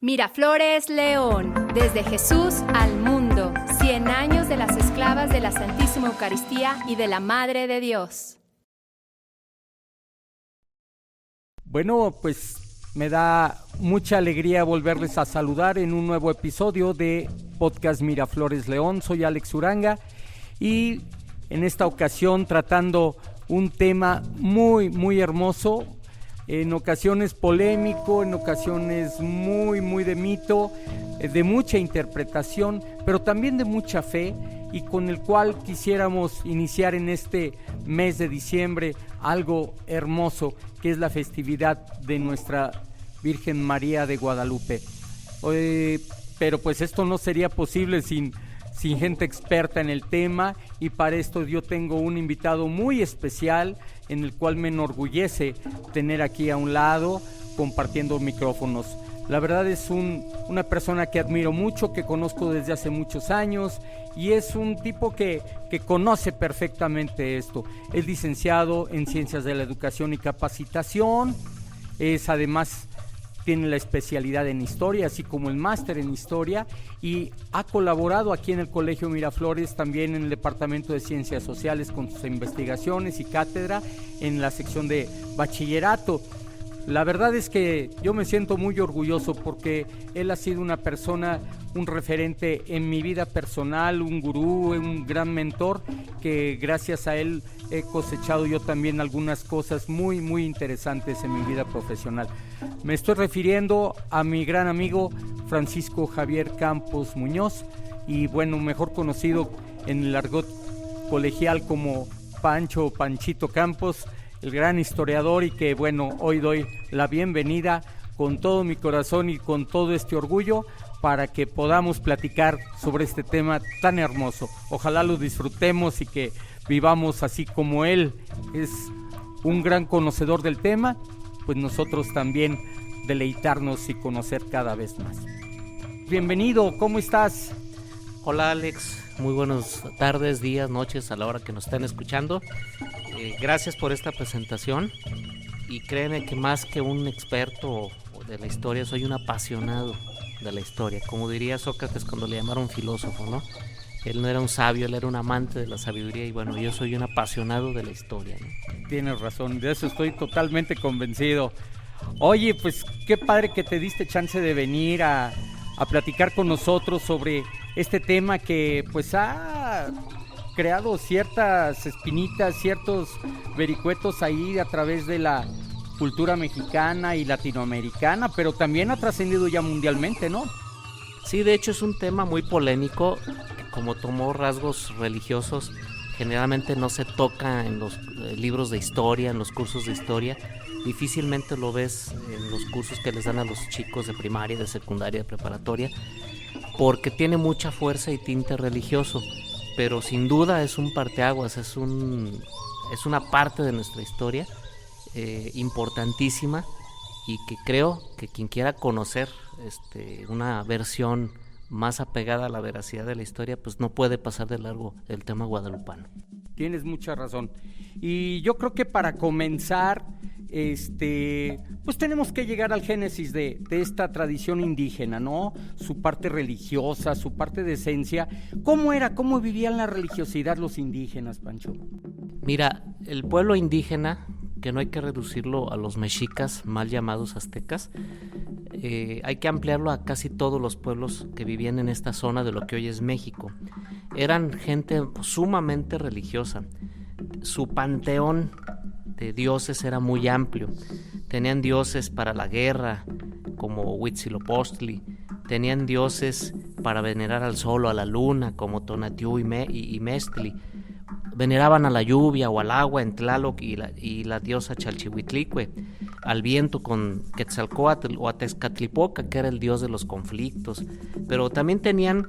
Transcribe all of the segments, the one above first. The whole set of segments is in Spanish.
Miraflores León, desde Jesús al mundo, 100 años de las esclavas de la Santísima Eucaristía y de la Madre de Dios. Bueno, pues me da mucha alegría volverles a saludar en un nuevo episodio de Podcast Miraflores León. Soy Alex Uranga y en esta ocasión tratando un tema muy hermoso, en ocasiones polémico, en ocasiones muy de mito, de mucha interpretación, pero también de mucha fe, y con el cual quisiéramos iniciar en este mes de diciembre algo hermoso, que es la festividad de nuestra Virgen María de Guadalupe. Pero pues esto no sería posible sin gente experta en el tema, y para esto yo tengo un invitado muy especial en el cual me enorgullece tener aquí a un lado compartiendo micrófonos. La verdad es una persona que admiro mucho, que conozco desde hace muchos años, y es un tipo que conoce perfectamente esto. Es licenciado en Ciencias de la Educación y Capacitación, además tiene la especialidad en Historia, así como el máster en Historia, y ha colaborado aquí en el Colegio Miraflores, también en el Departamento de Ciencias Sociales con sus investigaciones y cátedra en la sección de Bachillerato. La verdad es que yo me siento muy orgulloso porque él ha sido una persona, un referente en mi vida personal, un gurú, un gran mentor, que gracias a él he cosechado yo también algunas cosas muy interesantes en mi vida profesional. Me estoy refiriendo a mi gran amigo Francisco Javier Campos Muñoz, y bueno, mejor conocido en el argot colegial como Pancho o Panchito Campos, el gran historiador, y que bueno, hoy doy la bienvenida con todo mi corazón y con todo este orgullo para que podamos platicar sobre este tema tan hermoso. Ojalá lo disfrutemos y que vivamos así como él es un gran conocedor del tema, pues nosotros también deleitarnos y conocer cada vez más. Bienvenido, ¿cómo estás? Hola Alex, muy buenas tardes, días, noches a la hora que nos estén escuchando. Gracias por esta presentación, y créeme que más que un experto de la historia, soy un apasionado de la historia. Como diría Sócrates cuando le llamaron filósofo, ¿no? Él no era un sabio, él era un amante de la sabiduría, y bueno, yo soy un apasionado de la historia, ¿no? Tienes razón, de eso estoy totalmente convencido. Oye, pues qué padre que te diste chance de venir a platicar con nosotros sobre este tema que pues ha creado ciertas espinitas, ciertos vericuetos ahí a través de la cultura mexicana y latinoamericana, pero también ha trascendido ya mundialmente, ¿no? Sí, de hecho es un tema muy polémico, que como tomó rasgos religiosos, generalmente no se toca en los libros de historia, en los cursos de historia. Difícilmente lo ves en los cursos que les dan a los chicos de primaria, de secundaria, de preparatoria, porque tiene mucha fuerza y tinte religioso, pero sin duda es un parteaguas, es una parte de nuestra historia importantísima, y que creo que quien quiera conocer una versión más apegada a la veracidad de la historia, pues no puede pasar de largo el tema guadalupano. Tienes mucha razón, y yo creo que para comenzar, pues tenemos que llegar al génesis de esta tradición indígena, ¿no? Su parte religiosa, su parte de esencia. ¿Cómo vivían la religiosidad los indígenas, Pancho? Mira, el pueblo indígena, que no hay que reducirlo a los mexicas, mal llamados aztecas, hay que ampliarlo a casi todos los pueblos que vivían en esta zona de lo que hoy es México. Eran gente sumamente religiosa. Su panteón de dioses era muy amplio. Tenían dioses para la guerra, como Huitzilopochtli. Tenían dioses para venerar al sol o a la luna, como Tonatiuh y Mestli. Veneraban a la lluvia o al agua en Tlaloc y la diosa Chalchihuitlicue, al viento con Quetzalcóatl, o a Tezcatlipoca, que era el dios de los conflictos. Pero también tenían,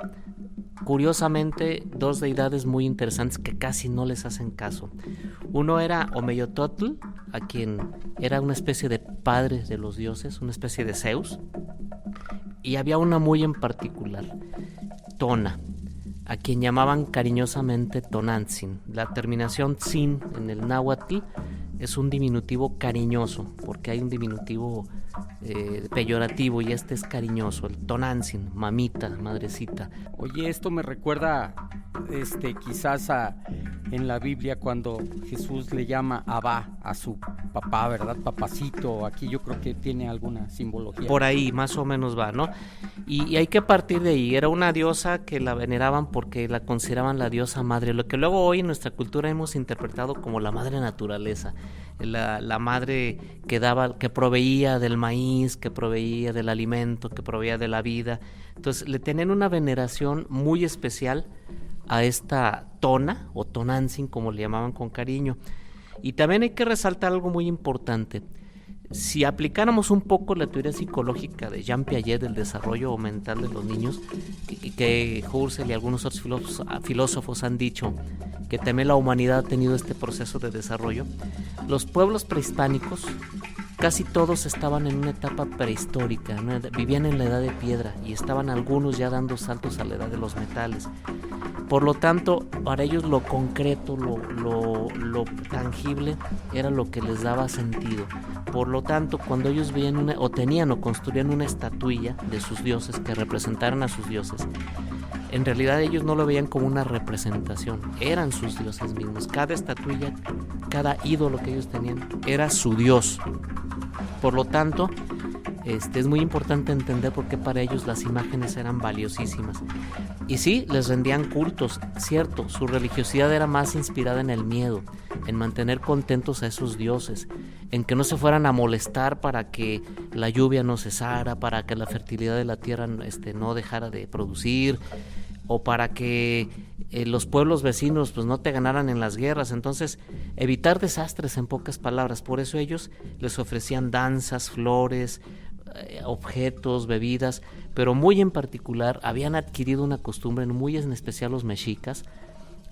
curiosamente, dos deidades muy interesantes que casi no les hacen caso. Uno era Omeyototl, a quien era una especie de padre de los dioses, una especie de Zeus, y había una muy en particular, Tona, a quien llamaban cariñosamente Tonantzin. La terminación tzin en el náhuatl es un diminutivo cariñoso, porque hay un diminutivo peyorativo, y este es cariñoso, el Tonantzin, mamita, madrecita. Oye, esto me recuerda quizás en la Biblia cuando Jesús le llama Abba a su papá, ¿verdad? Papacito. Aquí yo creo que tiene alguna simbología. Por ahí más o menos va, ¿no? Y hay que partir de ahí. Era una diosa que la veneraban porque la consideraban la diosa madre, lo que luego hoy en nuestra cultura hemos interpretado como la madre naturaleza, la madre que proveía del maíz, que proveía del alimento, que proveía de la vida. Entonces le tenían una veneración muy especial a esta Tona o Tonantzin, como le llamaban con cariño. Y también hay que resaltar algo muy importante. Si aplicáramos un poco la teoría psicológica de Jean Piaget del desarrollo mental de los niños, que Husserl y algunos otros filósofos han dicho que también la humanidad ha tenido este proceso de desarrollo, los pueblos prehispánicos casi todos estaban en una etapa prehistórica, ¿no? Vivían en la edad de piedra y estaban algunos ya dando saltos a la edad de los metales. Por lo tanto, para ellos lo concreto, lo tangible era lo que les daba sentido. Por lo tanto, cuando ellos veían tenían o construían una estatuilla de sus dioses que representaran a sus dioses, en realidad ellos no lo veían como una representación, eran sus dioses mismos. Cada estatuilla, cada ídolo que ellos tenían era su dios. Por lo tanto, es muy importante entender por qué para ellos las imágenes eran valiosísimas. Y sí, les rendían cultos, cierto, su religiosidad era más inspirada en el miedo, en mantener contentos a esos dioses, en que no se fueran a molestar para que la lluvia no cesara, para que la fertilidad de la tierra no dejara de producir, o para que los pueblos vecinos pues no te ganaran en las guerras. Entonces, evitar desastres, en pocas palabras. Por eso ellos les ofrecían danzas, flores, objetos, bebidas, pero muy en particular habían adquirido una costumbre, muy en especial los mexicas,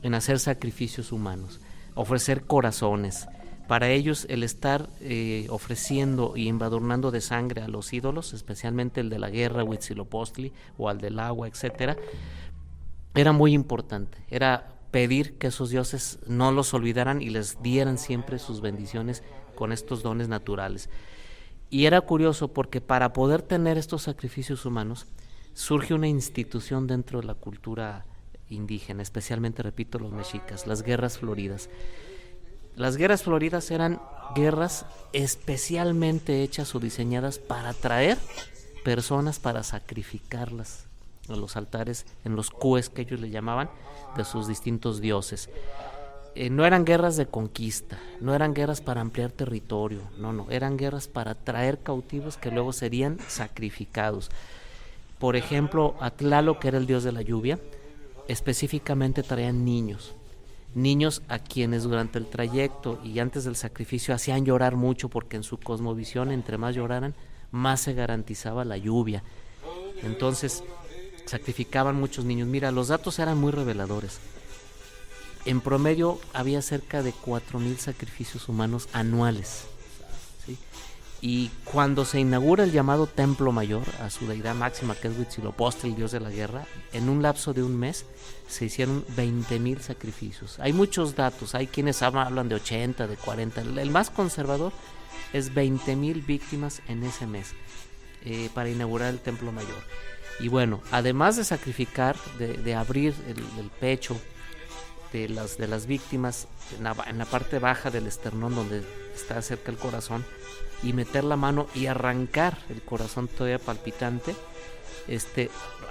en hacer sacrificios humanos, ofrecer corazones. Para ellos el estar ofreciendo y embadurnando de sangre a los ídolos, especialmente el de la guerra, Huitzilopochtli, o al del agua, etcétera, era muy importante. Era pedir que esos dioses no los olvidaran y les dieran siempre sus bendiciones con estos dones naturales. Y era curioso porque para poder tener estos sacrificios humanos surge una institución dentro de la cultura indígena, especialmente, repito, los mexicas, las guerras floridas. Las guerras floridas eran guerras especialmente hechas o diseñadas para atraer personas, para sacrificarlas a los altares, en los cues que ellos le llamaban, de sus distintos dioses. No eran guerras de conquista, no eran guerras para ampliar territorio, no, eran guerras para traer cautivos que luego serían sacrificados. Por ejemplo, a Tlaloc, que era el dios de la lluvia, específicamente traían niños a quienes durante el trayecto y antes del sacrificio hacían llorar mucho, porque en su cosmovisión, entre más lloraran, más se garantizaba la lluvia. Entonces, sacrificaban muchos niños. Mira, los datos eran muy reveladores. En promedio había cerca de 4,000 sacrificios humanos anuales, ¿sí? Y cuando se inaugura el llamado Templo Mayor a su deidad máxima, que es Huitzilopochtli, el dios de la guerra, en un lapso de un mes se hicieron 20,000 sacrificios. Hay muchos datos, hay quienes hablan de 80, de 40. El más conservador es 20,000 víctimas en ese mes para inaugurar el Templo Mayor. Y bueno, además de sacrificar, de abrir el pecho de las víctimas en la parte baja del esternón, donde está cerca el corazón, y meter la mano y arrancar el corazón todavía palpitante,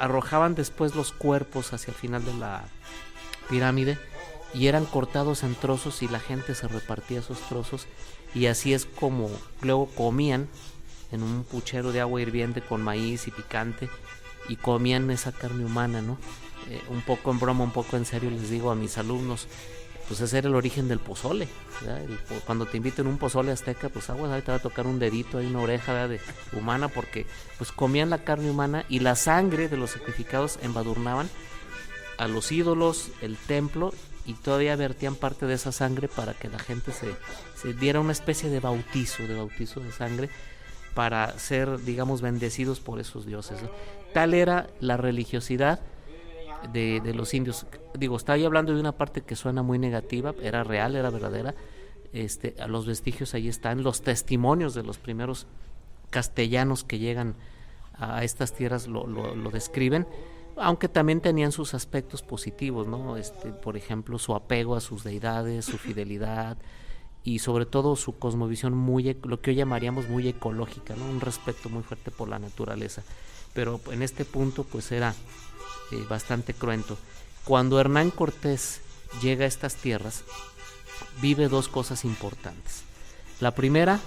arrojaban después los cuerpos hacia el final de la pirámide y eran cortados en trozos y la gente se repartía esos trozos, y así es como luego comían en un puchero de agua hirviente con maíz y picante, y comían esa carne humana, ¿no? Un poco en broma, un poco en serio les digo a mis alumnos, pues ese era el origen del pozole, ¿verdad? Cuando te inviten un pozole azteca, pues ahí te va a tocar un dedito, hay una oreja, ¿verdad?, humana, porque pues comían la carne humana y la sangre de los sacrificados embadurnaban a los ídolos, el templo, y todavía vertían parte de esa sangre para que la gente se diera una especie de bautizo de sangre, para ser, digamos, bendecidos por esos dioses, ¿no? Tal era la religiosidad de los indios. Digo, estaba ahí hablando de una parte que suena muy negativa, era real, era verdadera. Los vestigios ahí están, los testimonios de los primeros castellanos que llegan a estas tierras lo describen, aunque también tenían sus aspectos positivos, ¿no? Por ejemplo, su apego a sus deidades, su fidelidad y sobre todo su cosmovisión lo que hoy llamaríamos muy ecológica, ¿no? Un respeto muy fuerte por la naturaleza. Pero en este punto pues era bastante cruento. Cuando Hernán Cortés llega a estas tierras, vive dos cosas importantes. La primera,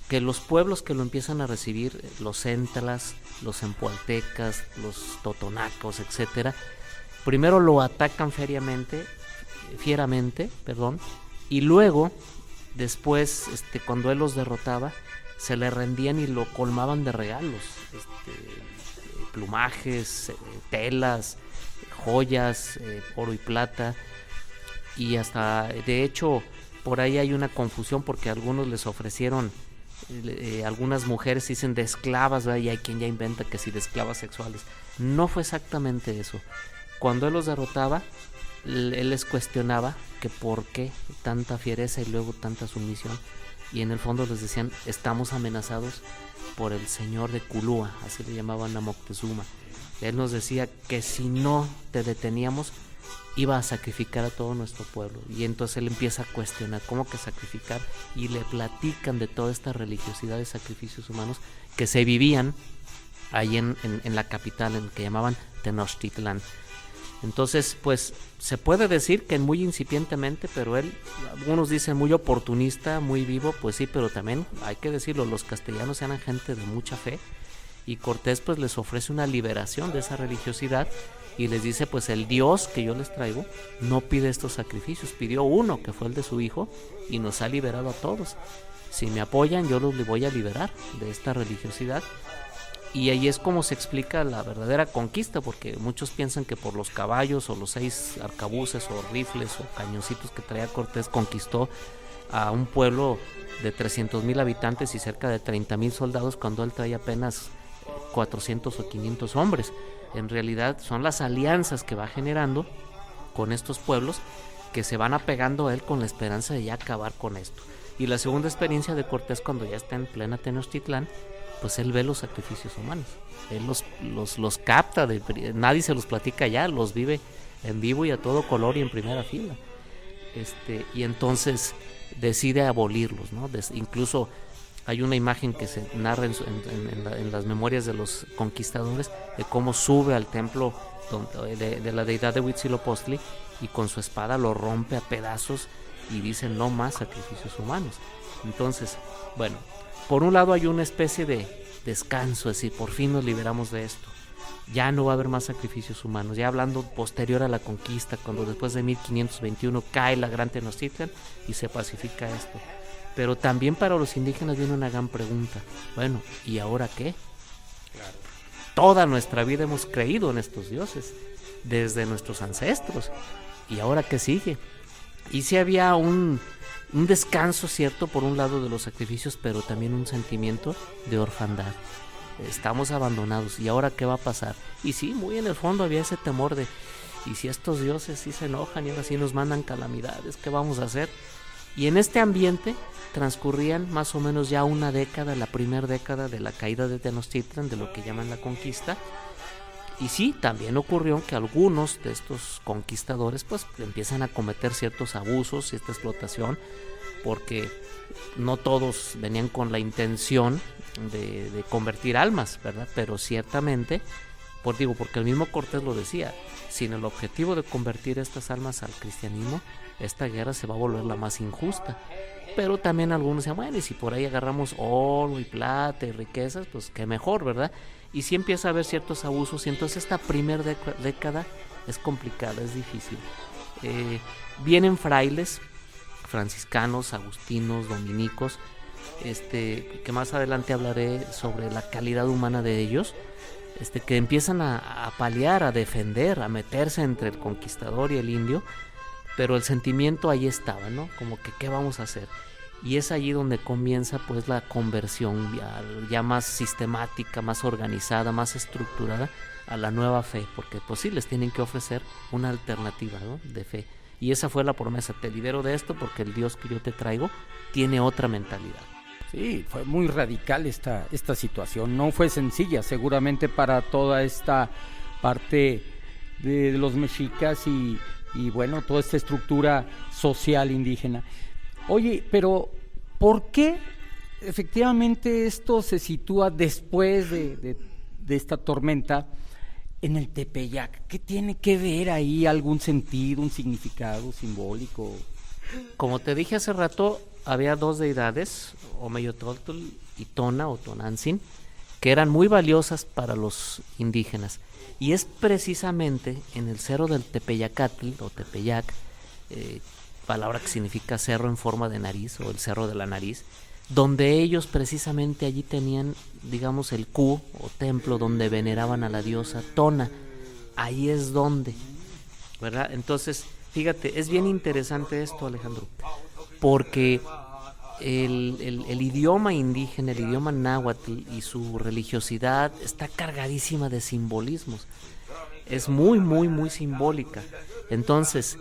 que los pueblos que lo empiezan a recibir, los centlas, los zempoaltecas, los totonacos, etcétera, primero lo atacan fieramente, y luego, después, cuando él los derrotaba, se le rendían y lo colmaban de regalos, plumajes, telas, joyas, oro y plata, y hasta, de hecho, por ahí hay una confusión porque algunos les ofrecieron, algunas mujeres dicen de esclavas, ¿verdad? Y hay quien ya inventa que sí de esclavas sexuales. No fue exactamente eso. Cuando él los derrotaba, él les cuestionaba que por qué tanta fiereza y luego tanta sumisión, y en el fondo les decían, estamos amenazados por el señor de Culúa, así le llamaban a Moctezuma. Él nos decía que si no te deteníamos iba a sacrificar a todo nuestro pueblo, y entonces él empieza a cuestionar cómo que sacrificar, y le platican de toda esta religiosidad de sacrificios humanos que se vivían ahí en la capital, en que llamaban Tenochtitlán. Entonces, pues se puede decir que muy incipientemente, pero él, algunos dicen muy oportunista, muy vivo, pues sí, pero también hay que decirlo, los castellanos eran gente de mucha fe, y Cortés pues les ofrece una liberación de esa religiosidad y les dice, pues el Dios que yo les traigo no pide estos sacrificios, pidió uno que fue el de su hijo y nos ha liberado a todos. Si me apoyan, yo los voy a liberar de esta religiosidad. Y ahí es como se explica la verdadera conquista, porque muchos piensan que por los caballos o los 6 arcabuces o rifles o cañoncitos que traía Cortés conquistó a un pueblo de 300,000 habitantes y cerca de 30,000 soldados, cuando él traía apenas 400 o 500 hombres. En realidad son las alianzas que va generando con estos pueblos que se van apegando a él con la esperanza de ya acabar con esto. Y la segunda experiencia de Cortés, cuando ya está en plena Tenochtitlán, pues él ve los sacrificios humanos, él los capta, nadie se los platica ya, los vive en vivo y a todo color y en primera fila, y entonces decide abolirlos, ¿no? Incluso hay una imagen que se narra en las memorias de los conquistadores de cómo sube al templo de la deidad de Huitzilopochtli y con su espada lo rompe a pedazos y dice no más sacrificios humanos. Entonces, bueno, por un lado hay una especie de descanso, es decir, por fin nos liberamos de esto, ya no va a haber más sacrificios humanos, ya hablando posterior a la conquista, cuando después de 1521 cae la gran Tenochtitlan y se pacifica esto. Pero también para los indígenas viene una gran pregunta, bueno, ¿y ahora qué? Claro. Toda nuestra vida hemos creído en estos dioses, desde nuestros ancestros, ¿y ahora qué sigue? Y si había un descanso, cierto, por un lado de los sacrificios, pero también un sentimiento de orfandad. Estamos abandonados, ¿y ahora qué va a pasar? Y sí, muy en el fondo había ese temor de, ¿y si estos dioses sí se enojan y ahora sí nos mandan calamidades? ¿Qué vamos a hacer? Y en este ambiente transcurrían más o menos ya una década, la primera década de la caída de Tenochtitlan, de lo que llaman la conquista. Y sí, también ocurrió que algunos de estos conquistadores pues empiezan a cometer ciertos abusos, cierta explotación, porque no todos venían con la intención de convertir almas, ¿verdad? Pero ciertamente, porque el mismo Cortés lo decía, sin el objetivo de convertir estas almas al cristianismo, esta guerra se va a volver la más injusta. Pero también algunos decían, bueno, y si por ahí agarramos oro y plata y riquezas, pues qué mejor, ¿verdad? Y sí empieza a haber ciertos abusos, y entonces esta primera década es complicada, es difícil. Vienen frailes, franciscanos, agustinos, dominicos, que más adelante hablaré sobre la calidad humana de ellos, que empiezan a paliar, a defender, a meterse entre el conquistador y el indio, pero el sentimiento ahí estaba, ¿no? Como que ¿qué vamos a hacer? Y es allí donde comienza pues la conversión ya más sistemática, más organizada, más estructurada a la nueva fe, porque pues sí les tienen que ofrecer una alternativa, ¿no? De fe. Y esa fue la promesa, te libero de esto porque el Dios que yo te traigo tiene otra mentalidad. Sí, fue muy radical esta situación, no fue sencilla seguramente para toda esta parte de los mexicas y bueno, toda esta estructura social indígena. Oye, pero ¿por qué efectivamente esto se sitúa después de esta tormenta en el Tepeyac? ¿Qué tiene que ver ahí? ¿Algún sentido, un significado simbólico? Como te dije hace rato, había dos deidades, Omeyotlotl y Tona o Tonantzin, que eran muy valiosas para los indígenas. Y es precisamente en el cerro del Tepeyacatl o Tepeyac, palabra que significa cerro en forma de nariz o el cerro de la nariz, donde ellos precisamente allí tenían, digamos, el cu o templo donde veneraban a la diosa Tona. Ahí es donde, ¿verdad? Entonces, fíjate, es bien interesante esto, Alejandro, porque el idioma indígena, el idioma náhuatl y su religiosidad está cargadísima de simbolismos. Es muy, muy, muy simbólica. Entonces,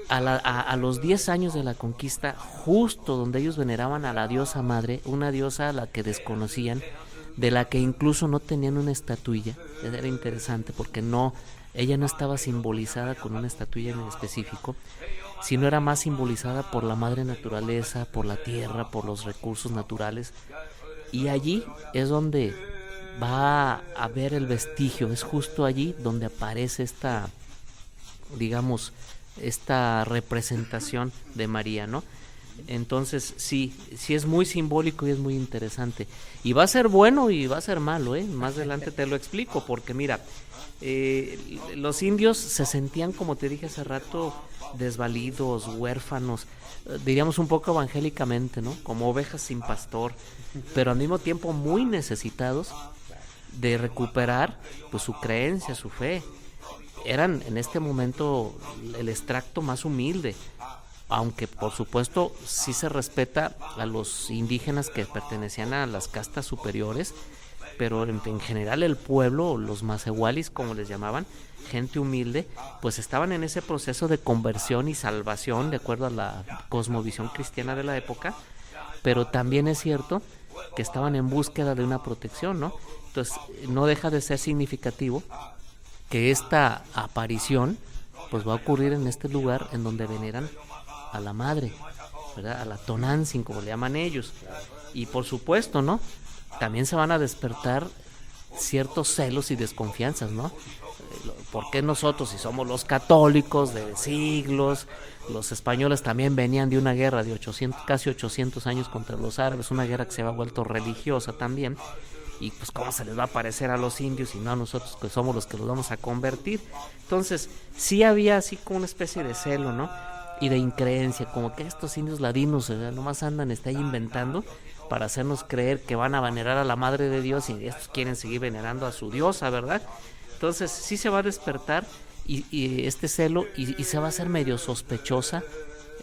a los 10 años de la conquista, justo donde ellos veneraban a la diosa madre, una diosa a la que desconocían, de la que incluso no tenían una estatuilla. Era interesante porque ella no estaba simbolizada con una estatuilla en específico, sino era más simbolizada por la madre naturaleza, por la tierra, por los recursos naturales. Y allí es donde va a haber el vestigio, es justo allí donde aparece esta, digamos, esta representación de María, ¿no? Entonces sí es muy simbólico y es muy interesante. Y va a ser bueno y va a ser malo, ¿eh? Más adelante te lo explico, porque mira, los indios se sentían, como te dije hace rato, desvalidos, huérfanos, diríamos un poco evangélicamente, ¿no? Como ovejas sin pastor, pero al mismo tiempo muy necesitados de recuperar pues su creencia, su fe. Eran en este momento el extracto más humilde, aunque por supuesto sí se respeta a los indígenas que pertenecían a las castas superiores, pero en general el pueblo, los macehualis como les llamaban, gente humilde, pues estaban en ese proceso de conversión y salvación de acuerdo a la cosmovisión cristiana de la época, pero también es cierto que estaban en búsqueda de una protección, ¿no? Entonces no deja de ser significativo que esta aparición pues va a ocurrir en este lugar en donde veneran a la madre, ¿verdad? A la Tonantzin, como le llaman ellos. Y por supuesto, ¿no? También se van a despertar ciertos celos y desconfianzas, ¿no? ¿Por qué nosotros, si somos los católicos de siglos, los españoles también venían de una guerra de casi 800 años contra los árabes, una guerra que se había vuelto religiosa también, y pues cómo se les va a parecer a los indios y no a nosotros que somos los que los vamos a convertir? Entonces sí había así como una especie de celo, ¿no? Y de increencia, como que estos indios ladinos nomás andan ahí inventando para hacernos creer que van a venerar a la Madre de Dios y estos quieren seguir venerando a su diosa, ¿verdad? Entonces sí se va a despertar y este celo y se va a hacer medio sospechosa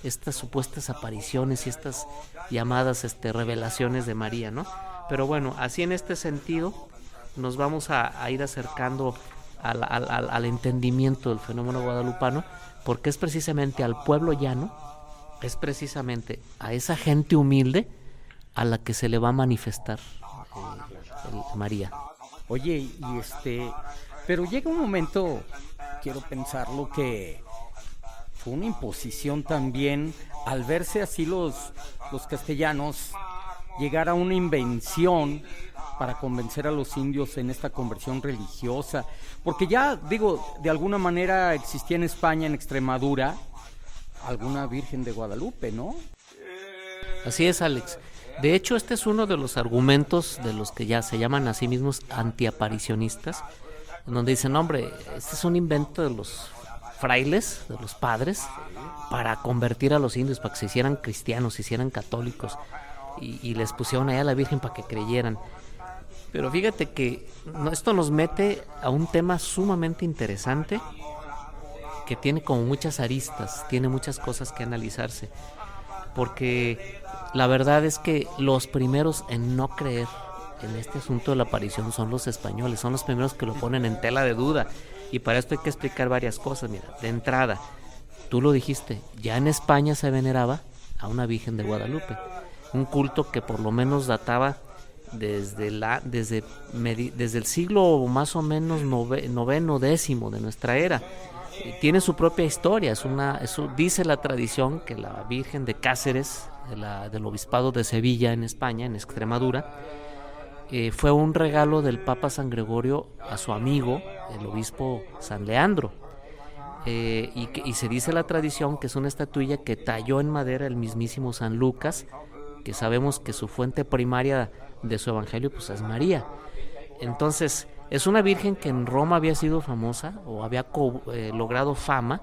estas supuestas apariciones y estas llamadas revelaciones de María, ¿no? Pero bueno, así en este sentido nos vamos a ir acercando al entendimiento del fenómeno guadalupano, porque es precisamente al pueblo llano, es precisamente a esa gente humilde a la que se le va a manifestar María. Oye, pero llega un momento, quiero pensarlo, que fue una imposición también al verse así los castellanos, llegar a una invención para convencer a los indios en esta conversión religiosa, porque ya, digo, de alguna manera existía en España, en Extremadura, alguna Virgen de Guadalupe, ¿no? Así es, Alex. De hecho, este es uno de los argumentos de los que ya se llaman a sí mismos antiaparicionistas, en donde dicen, hombre, este es un invento de los frailes, de los padres, para convertir a los indios, para que se hicieran cristianos, se hicieran católicos, y les pusieron allá a la Virgen para que creyeran. Pero fíjate que esto nos mete a un tema sumamente interesante, que tiene como muchas aristas, tiene muchas cosas que analizarse, porque la verdad es que los primeros en no creer en este asunto de la aparición son los españoles, son los primeros que lo ponen en tela de duda, y para esto hay que explicar varias cosas. Mira, de entrada, tú lo dijiste, ya en España se veneraba a una Virgen de Guadalupe. un culto que por lo menos databa desde el siglo más o menos noveno, décimo de nuestra era. Tiene su propia historia. Dice la tradición que la Virgen de Cáceres, del Obispado de Sevilla en España, en Extremadura, fue un regalo del Papa San Gregorio a su amigo, el obispo San Leandro. Y se dice la tradición que es una estatuilla que talló en madera el mismísimo San Lucas, que sabemos que su fuente primaria de su evangelio pues es María. Entonces es una virgen que en Roma había sido famosa o había logrado fama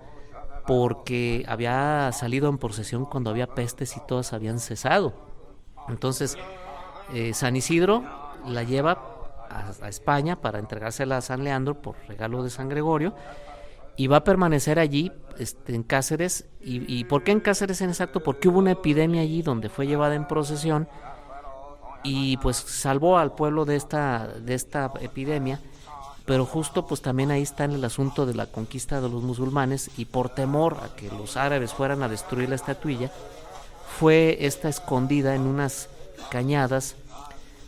porque había salido en procesión cuando había pestes y todas habían cesado. Entonces San Isidro la lleva a España para entregársela a San Leandro por regalo de San Gregorio, y va a permanecer allí en Cáceres. ¿Y por qué en Cáceres en exacto? Porque hubo una epidemia allí donde fue llevada en procesión y pues salvó al pueblo de esta epidemia, pero justo pues también ahí está en el asunto de la conquista de los musulmanes, y por temor a que los árabes fueran a destruir la estatuilla, fue esta escondida en unas cañadas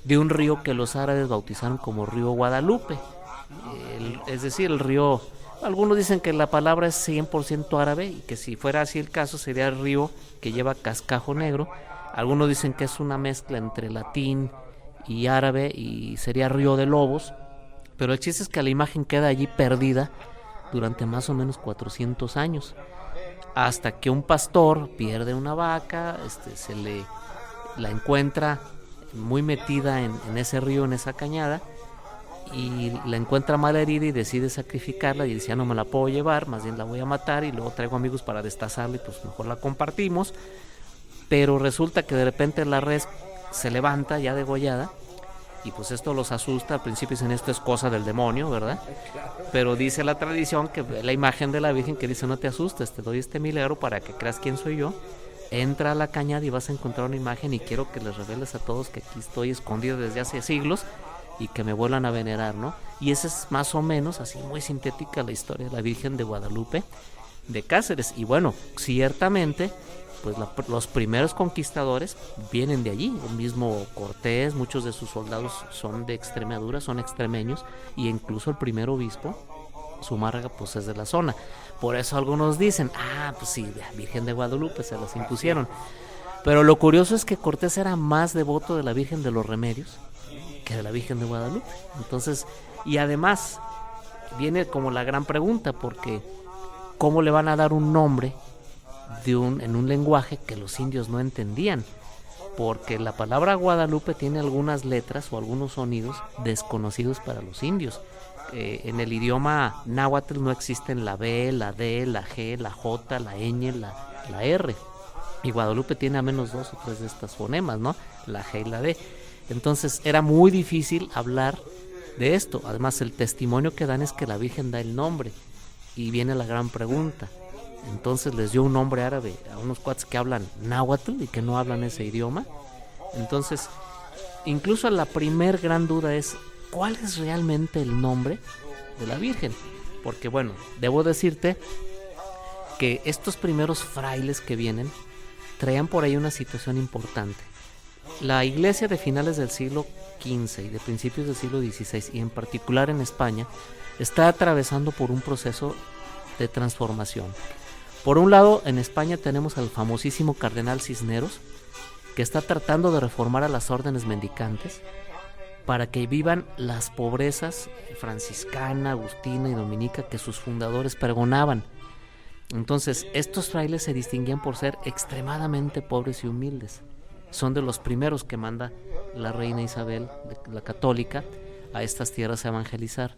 de un río que los árabes bautizaron como río Guadalupe, es decir, el río. Algunos dicen que la palabra es 100% árabe y que si fuera así el caso sería el río que lleva cascajo negro. Algunos dicen que es una mezcla entre latín y árabe y sería río de lobos. Pero el chiste es que la imagen queda allí perdida durante más o menos 400 años. Hasta que un pastor pierde una vaca, la encuentra muy metida en ese río, en esa cañada, y la encuentra mal herida y decide sacrificarla, y decía, no me la puedo llevar, más bien la voy a matar y luego traigo amigos para destazarla y pues mejor la compartimos. Pero resulta que de repente la res se levanta ya degollada y pues esto los asusta. Al principio dicen, esto es cosa del demonio, ¿verdad? Pero dice la tradición que la imagen de la Virgen que dice, no te asustes, te doy este milagro para que creas quién soy yo. Entra a la cañada y vas a encontrar una imagen, y quiero que les reveles a todos que aquí estoy escondido desde hace siglos y que me vuelvan a venerar, ¿no? Y esa es más o menos, así muy sintética, la historia de la Virgen de Guadalupe de Cáceres. Y bueno, ciertamente, pues los primeros conquistadores vienen de allí. El mismo Cortés, muchos de sus soldados son de Extremadura, son extremeños, y incluso el primer obispo, Zumárraga, pues es de la zona. Por eso algunos dicen, pues sí, la Virgen de Guadalupe se las impusieron. Pero lo curioso es que Cortés era más devoto de la Virgen de los Remedios que de la Virgen de Guadalupe. Entonces, y además viene como la gran pregunta, porque ¿cómo le van a dar un nombre en un lenguaje que los indios no entendían? Porque la palabra Guadalupe tiene algunas letras o algunos sonidos desconocidos para los indios. En el idioma náhuatl no existen la B, la D, la G, la J, la ñ, la R. Y Guadalupe tiene al menos 2 o 3 de estas fonemas, ¿no? La G y la D. Entonces era muy difícil hablar de esto. Además, el testimonio que dan es que la Virgen da el nombre. Y viene la gran pregunta. Entonces les dio un nombre árabe a unos cuates que hablan náhuatl y que no hablan ese idioma. Entonces, incluso la primer gran duda es, ¿cuál es realmente el nombre de la Virgen? Porque bueno, debo decirte que estos primeros frailes que vienen traían por ahí una situación importante. La iglesia de finales del siglo XV y de principios del siglo XVI, y en particular en España, está atravesando por un proceso de transformación. Por un lado, en España tenemos al famosísimo cardenal Cisneros, que está tratando de reformar a las órdenes mendicantes para que vivan las pobrezas franciscana, agustina y dominica que sus fundadores pregonaban. Entonces, estos frailes se distinguían por ser extremadamente pobres y humildes. Son de los primeros que manda la reina Isabel, la católica, a estas tierras a evangelizar.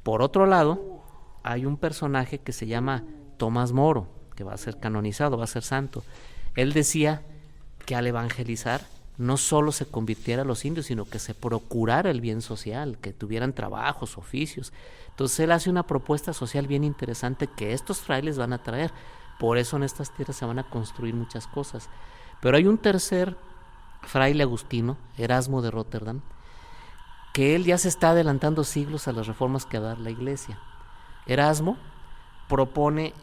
Por otro lado, hay un personaje que se llama Tomás Moro, que va a ser canonizado, va a ser santo. Él decía que al evangelizar no solo se convirtiera a los indios, sino que se procurara el bien social, que tuvieran trabajos, oficios. Entonces él hace una propuesta social bien interesante que estos frailes van a traer. Por eso en estas tierras se van a construir muchas cosas. Pero hay un tercer fraile agustino, Erasmo de Rotterdam, que él ya se está adelantando siglos a las reformas que va a dar la iglesia. Erasmo propone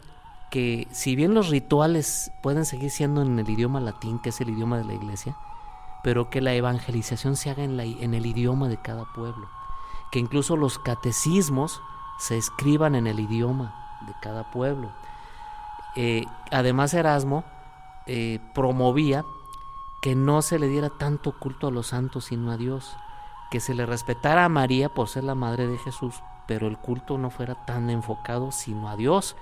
que si bien los rituales pueden seguir siendo en el idioma latín, que es el idioma de la iglesia, pero que la evangelización se haga en el idioma de cada pueblo, que incluso los catecismos se escriban en el idioma de cada pueblo. Además, Erasmo promovía que no se le diera tanto culto a los santos sino a Dios, que se le respetara a María por ser la madre de Jesús, pero el culto no fuera tan enfocado sino a Dios.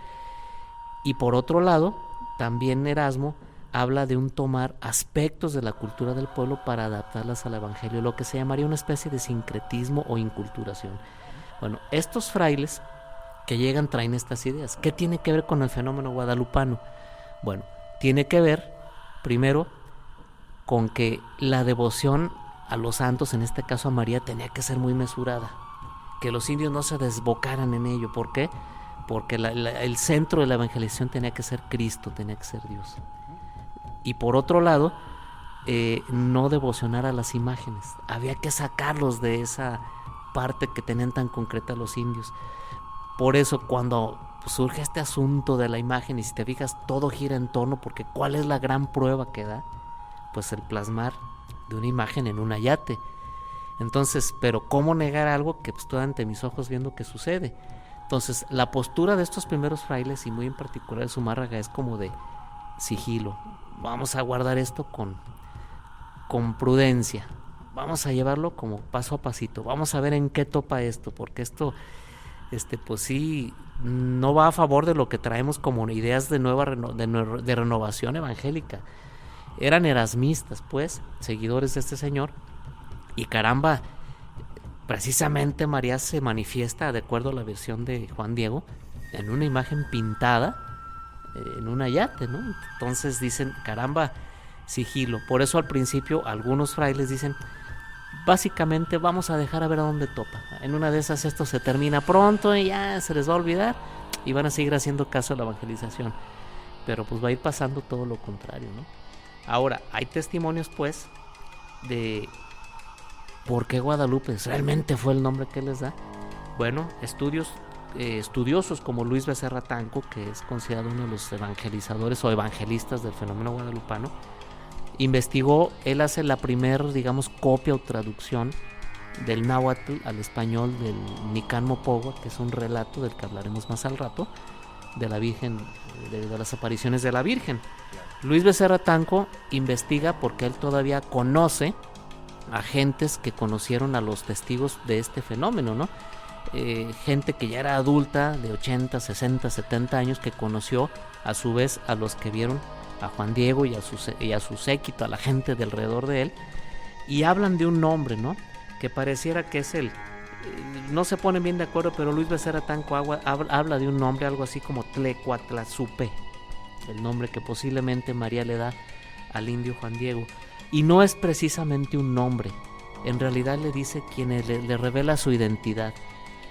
Y por otro lado, también Erasmo habla de un tomar aspectos de la cultura del pueblo para adaptarlas al evangelio, lo que se llamaría una especie de sincretismo o inculturación. Bueno, estos frailes que llegan traen estas ideas. ¿Qué tiene que ver con el fenómeno guadalupano? Bueno, tiene que ver, primero, con que la devoción a los santos, en este caso a María, tenía que ser muy mesurada, que los indios no se desbocaran en ello. ¿Por qué? Porque el centro de la evangelización tenía que ser Cristo, tenía que ser Dios. Y por otro lado, no devocionar a las imágenes. Había que sacarlos de esa parte que tenían tan concreta los indios. Por eso cuando surge este asunto de la imagen, y si te fijas, todo gira en torno, porque ¿cuál es la gran prueba que da? Pues el plasmar de una imagen en un ayate. Entonces, pero ¿cómo negar algo que estoy ante mis ojos viendo que sucede? Entonces, la postura de estos primeros frailes, y muy en particular de Zumárraga, es como de sigilo. Vamos a guardar esto con prudencia. Vamos a llevarlo como paso a pasito. Vamos a ver en qué topa esto, porque esto, pues sí, no va a favor de lo que traemos como ideas de renovación evangélica. Eran erasmistas, pues, seguidores de este señor, y caramba, precisamente María se manifiesta, de acuerdo a la versión de Juan Diego, en una imagen pintada en un ayate, ¿no? Entonces dicen, caramba, sigilo. Por eso al principio algunos frailes dicen, básicamente vamos a dejar a ver a dónde topa. En una de esas esto se termina pronto y ya se les va a olvidar y van a seguir haciendo caso a la evangelización. Pero pues va a ir pasando todo lo contrario, ¿no? Ahora, hay testimonios pues de por qué Guadalupe realmente fue el nombre que les da. Bueno, estudiosos como Luis Becerra Tanco, que es considerado uno de los evangelizadores o evangelistas del fenómeno guadalupano, investigó, él hace la primer, digamos, copia o traducción del náhuatl al español del Nicán Mopogua, que es un relato del que hablaremos más al rato, de la Virgen, de las apariciones de la Virgen. Luis Becerra Tanco investiga porque él todavía conoce a gentes que conocieron a los testigos de este fenómeno, ¿no? Gente que ya era adulta, de 80, 60, 70 años, que conoció a su vez a los que vieron a Juan Diego y a su séquito, a la gente de alrededor de él, y hablan de un nombre, ¿no? Que pareciera que es no se ponen bien de acuerdo, pero Luis Becerra Tanco habla de un nombre, algo así como Tlecuatlazupe, el nombre que posiblemente María le da al indio Juan Diego, y no es precisamente un nombre, en realidad le dice quien le revela su identidad.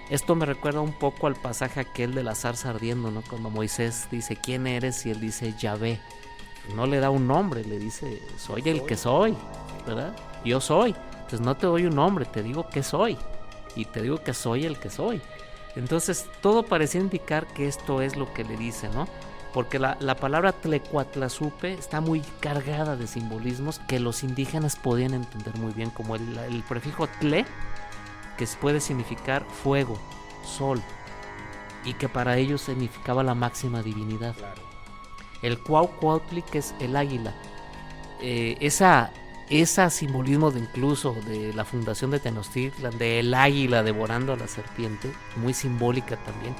Esto me recuerda un poco al pasaje aquel de la zarza ardiendo, ¿no? Cuando Moisés dice, ¿quién eres? Y él dice, Yahvé. No le da un nombre, le dice, soy el que soy, ¿verdad? Yo soy. Entonces no te doy un nombre, te digo que soy. Y te digo que soy el que soy. Entonces todo parecía indicar que esto es lo que le dice, ¿no? Porque la palabra Tlecuatlazupe está muy cargada de simbolismos que los indígenas podían entender muy bien, como el prefijo tle, que puede significar fuego, sol, y que para ellos significaba la máxima divinidad. Claro. El Cuauhcuautli, que es el águila. Ese simbolismo incluso de la fundación de Tenochtitlan, del águila devorando a la serpiente, muy simbólica también,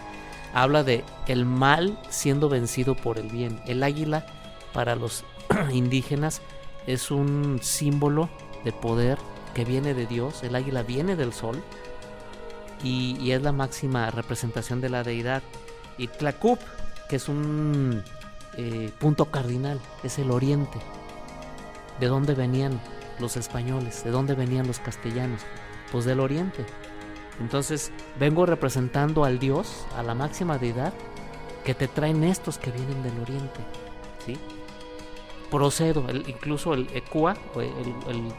habla de el mal siendo vencido por el bien. El águila para los indígenas es un símbolo de poder que viene de Dios. El águila viene del sol y es la máxima representación de la deidad. Y Tlacup, que es un punto cardinal, es el oriente. ¿De dónde venían los españoles? ¿De dónde venían los castellanos? Pues del oriente. Entonces vengo representando al Dios, a la máxima deidad, que te traen estos que vienen del oriente, ¿sí? Procedo, incluso el Ecua,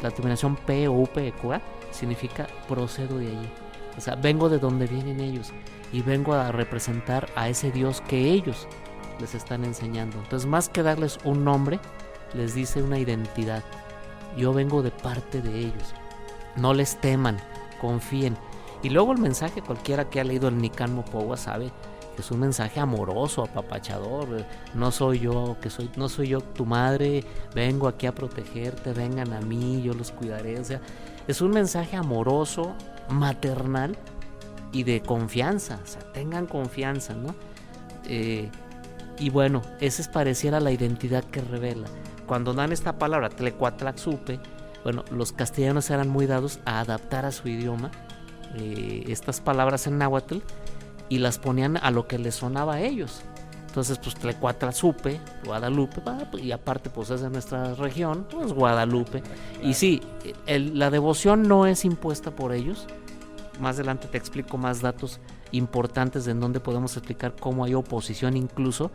la terminación P o UP, Ecua, significa procedo de allí. O sea, vengo de donde vienen ellos y vengo a representar a ese Dios que ellos les están enseñando. Entonces, más que darles un nombre, les dice una identidad. yo vengo de parte de ellos. No les teman, confíen. Y luego el mensaje, cualquiera que ha leído el Nican Mopowa sabe que es un mensaje amoroso, apapachador. No soy yo tu madre, vengo aquí a protegerte, vengan a mí, yo los cuidaré. O sea, es un mensaje amoroso, maternal y de confianza. O sea, tengan confianza, ¿no? Y bueno, esa es pareciera la identidad que revela. Cuando dan esta palabra, Tlecuatlaxupe, bueno, los castellanos eran muy dados a adaptar a su idioma estas palabras en náhuatl y las ponían a lo que les sonaba a ellos. Entonces, pues Tlecuatlaxupe, Guadalupe, y aparte pues es de nuestra región, pues Guadalupe. Y sí, la devoción no es impuesta por ellos. Más adelante te explico más datos importantes en donde podemos explicar cómo hay oposición incluso,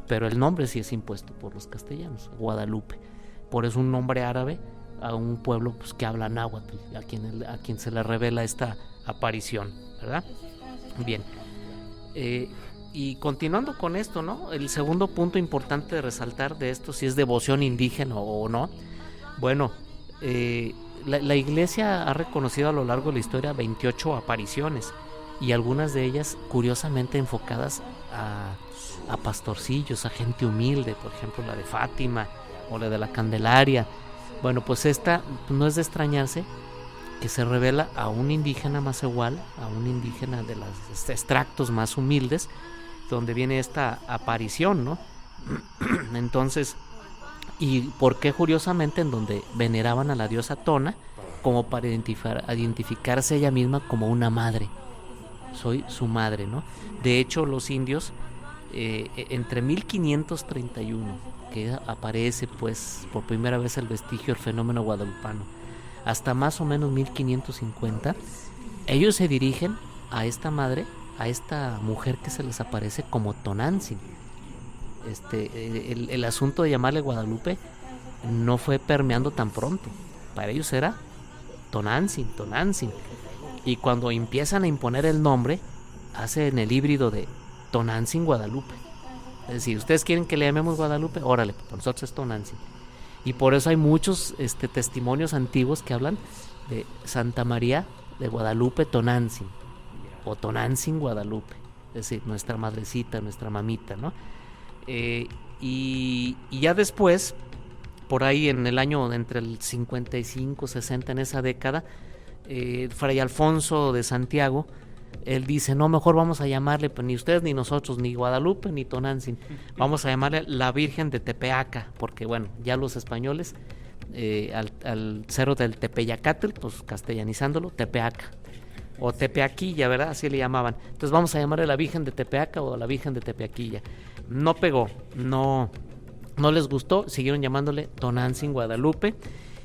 pero el nombre sí es impuesto por los castellanos, Guadalupe. Por eso un nombre árabe a un pueblo pues, que habla náhuatl, a quien se le revela esta aparición, ¿verdad? Bien. Y continuando con esto, ¿no? El segundo punto importante de resaltar de esto, si es devoción indígena o no. Bueno, la iglesia ha reconocido a lo largo de la historia 28 apariciones y algunas de ellas curiosamente enfocadas a pastorcillos, a gente humilde, por ejemplo la de Fátima o la de la Candelaria. Bueno, pues esta no es de extrañarse que se revela a un indígena más igual, a un indígena de los extractos más humildes, donde viene esta aparición, ¿no? Entonces, ¿y por qué curiosamente en donde veneraban a la diosa Tona como para identificarse ella misma como una madre? Soy su madre, ¿no? De hecho, los indios, entre 1531, que aparece pues por primera vez el vestigio del fenómeno guadalupano, hasta más o menos 1550, ellos se dirigen a esta madre, a esta mujer que se les aparece como Tonantzin. El asunto de llamarle Guadalupe no fue permeando tan pronto. Para ellos era Tonantzin. Y cuando empiezan a imponer el nombre, hacen el híbrido de Tonantzin Guadalupe. Es decir, ustedes quieren que le llamemos Guadalupe, órale, para nosotros es Tonantzin. Y por eso hay muchos testimonios antiguos que hablan de Santa María de Guadalupe Tonantzin o Tonantzin Guadalupe, es decir, nuestra madrecita, nuestra mamita, ¿no? Y ya después, por ahí en el año entre el 55, 60, en esa década, Fray Alfonso de Santiago, él dice, no, mejor vamos a llamarle, pues, ni ustedes ni nosotros, ni Guadalupe ni Tonantzin, vamos a llamarle la Virgen de Tepeaca, porque bueno, ya los españoles al cerro del Tepeyacatl, pues castellanizándolo, Tepeaca o Tepeaquilla, ¿verdad? Así le llamaban. Entonces vamos a llamarle la Virgen de Tepeaca o la Virgen de Tepeaquilla. No pegó, no les gustó, siguieron llamándole Tonantzin Guadalupe.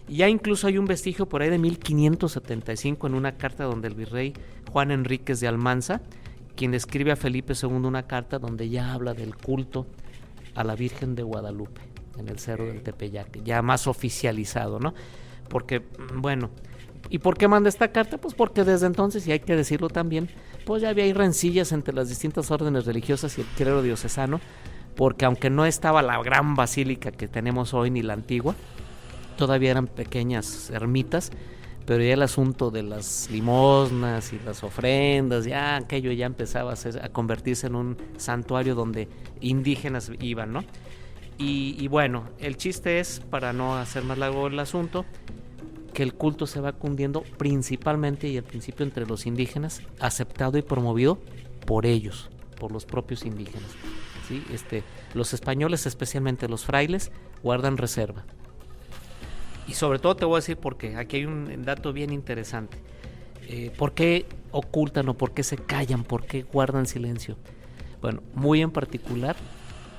Y ya incluso hay un vestigio por ahí de 1575 en una carta donde el virrey Juan Enríquez de Almanza, quien escribe a Felipe II una carta donde ya habla del culto a la Virgen de Guadalupe en el cerro del Tepeyac, ya más oficializado, ¿no? Porque, bueno, ¿y por qué manda esta carta? Pues porque desde entonces, y hay que decirlo también, pues ya había rencillas entre las distintas órdenes religiosas y el clero diocesano, porque aunque no estaba la gran basílica que tenemos hoy ni la antigua, todavía eran pequeñas ermitas, pero ya el asunto de las limosnas y las ofrendas, ya aquello ya empezaba a convertirse en un santuario donde indígenas iban, ¿no? Y bueno, el chiste es, para no hacer más largo el asunto, que el culto se va cundiendo principalmente y al principio entre los indígenas, aceptado y promovido por ellos, por los propios indígenas, ¿sí? Los españoles, especialmente los frailes, guardan reserva. Y sobre todo te voy a decir porque aquí hay un dato bien interesante. ¿Por qué ocultan o por qué se callan? ¿Por qué guardan silencio? Bueno, muy en particular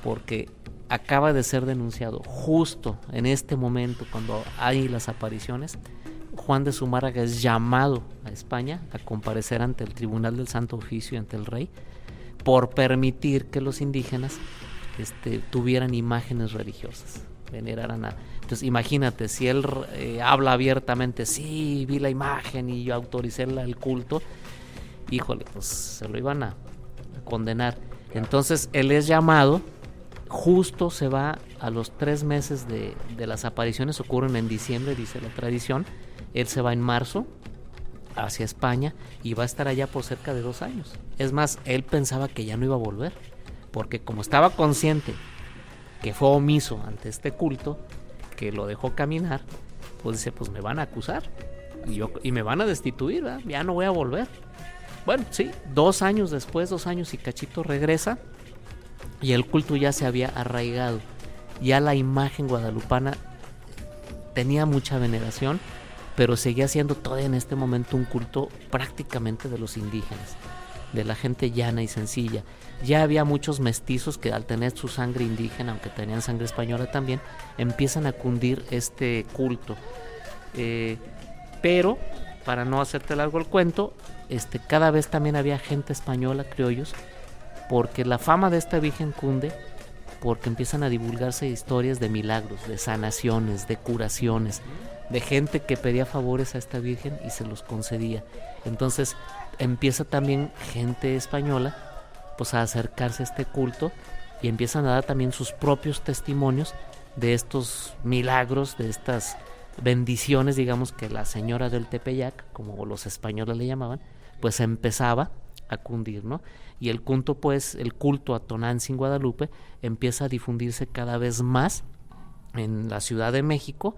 porque acaba de ser denunciado justo en este momento, cuando hay las apariciones, Juan de Zumárraga es llamado a España a comparecer ante el Tribunal del Santo Oficio y ante el Rey por permitir que los indígenas tuvieran imágenes religiosas, veneraran a... Entonces imagínate, si él habla abiertamente, sí, vi la imagen y yo autoricé el culto, híjole, pues se lo iban a condenar. Entonces él es llamado justo se va a los 3 meses de las apariciones, ocurren en diciembre, dice la tradición. Él se va en marzo hacia España y va a estar allá por cerca de 2 años. Es más, él pensaba que ya no iba a volver, porque como estaba consciente que fue omiso ante este culto, que lo dejó caminar, pues dice, pues me van a acusar y me van a destituir, ¿verdad? Ya no voy a volver. Bueno, sí, 2 años después, 2 años y cachito, regresa y el culto ya se había arraigado. Ya la imagen guadalupana tenía mucha veneración, pero seguía siendo todavía en este momento un culto prácticamente de los indígenas, de la gente llana y sencilla. Ya había muchos mestizos que al tener su sangre indígena, aunque tenían sangre española también, empiezan a cundir este culto. Pero, para no hacerte largo el cuento, cada vez también había gente española, criollos, porque la fama de esta virgen cunde, porque empiezan a divulgarse historias de milagros, de sanaciones, de curaciones, de gente que pedía favores a esta virgen y se los concedía. Entonces empieza también gente española pues a acercarse a este culto y empiezan a dar también sus propios testimonios de estos milagros, de estas bendiciones, digamos, que la señora del Tepeyac, como los españoles le llamaban, pues empezaba a cundir, ¿no? Y el culto a Tonantzin Guadalupe empieza a difundirse cada vez más en la Ciudad de México,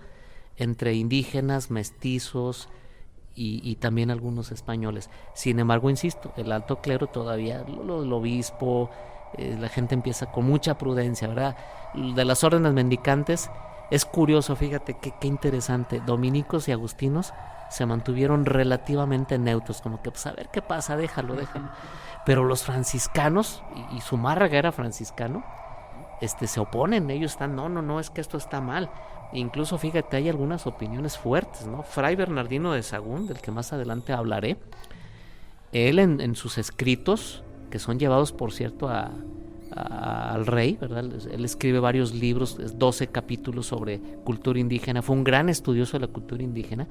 entre indígenas, mestizos y también algunos españoles. Sin embargo, insisto, el alto clero todavía, el obispo, la gente empieza con mucha prudencia, ¿verdad? De las órdenes mendicantes, es curioso, fíjate qué interesante, dominicos y agustinos se mantuvieron relativamente neutros, como que pues a ver qué pasa, déjalo. Pero los franciscanos, y Zumárraga era franciscano, se oponen, ellos están, no, es que esto está mal. Incluso fíjate, hay algunas opiniones fuertes, ¿no? Fray Bernardino de Sahagún, del que más adelante hablaré, él en sus escritos, que son llevados por cierto al rey, ¿verdad? Él escribe varios libros, 12 capítulos sobre cultura indígena, fue un gran estudioso de la cultura indígena,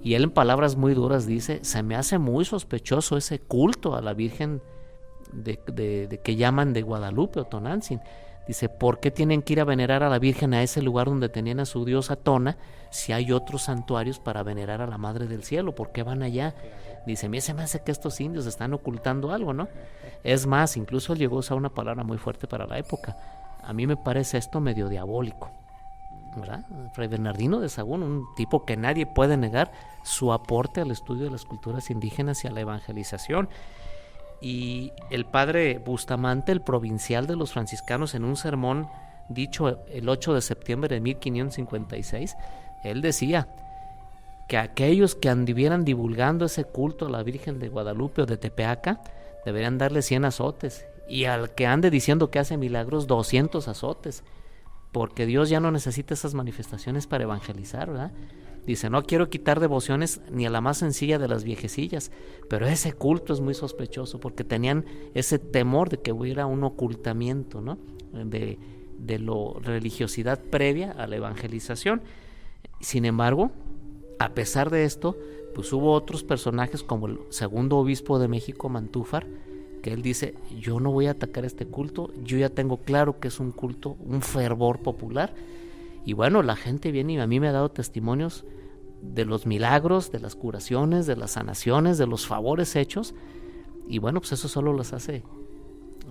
y él en palabras muy duras dice, se me hace muy sospechoso ese culto a la Virgen de que llaman de Guadalupe o Tonantzin. Dice, ¿por qué tienen que ir a venerar a la Virgen a ese lugar donde tenían a su diosa Tona si hay otros santuarios para venerar a la Madre del Cielo? ¿Por qué van allá? Dice, a mí se me hace que estos indios están ocultando algo, ¿no? Es más, incluso llegó a usar una palabra muy fuerte para la época. A mí me parece esto medio diabólico, ¿verdad? Fray Bernardino de Sahagún, un tipo que nadie puede negar su aporte al estudio de las culturas indígenas y a la evangelización. Y el padre Bustamante, el provincial de los franciscanos, en un sermón dicho el 8 de septiembre de 1556, él decía que aquellos que anduvieran divulgando ese culto a la Virgen de Guadalupe o de Tepeaca deberían darle 100 azotes, y al que ande diciendo que hace milagros, 200 azotes, porque Dios ya no necesita esas manifestaciones para evangelizar, ¿verdad? Dice, no quiero quitar devociones ni a la más sencilla de las viejecillas, pero ese culto es muy sospechoso porque tenían ese temor de que hubiera un ocultamiento, ¿no? de la religiosidad previa a la evangelización. Sin embargo, a pesar de esto, pues hubo otros personajes como el segundo obispo de México, Mantúfar, que él dice, yo no voy a atacar este culto, yo ya tengo claro que es un culto, un fervor popular. Y bueno, la gente viene y a mí me ha dado testimonios de los milagros, de las curaciones, de las sanaciones, de los favores hechos. Y bueno, pues eso solo los hace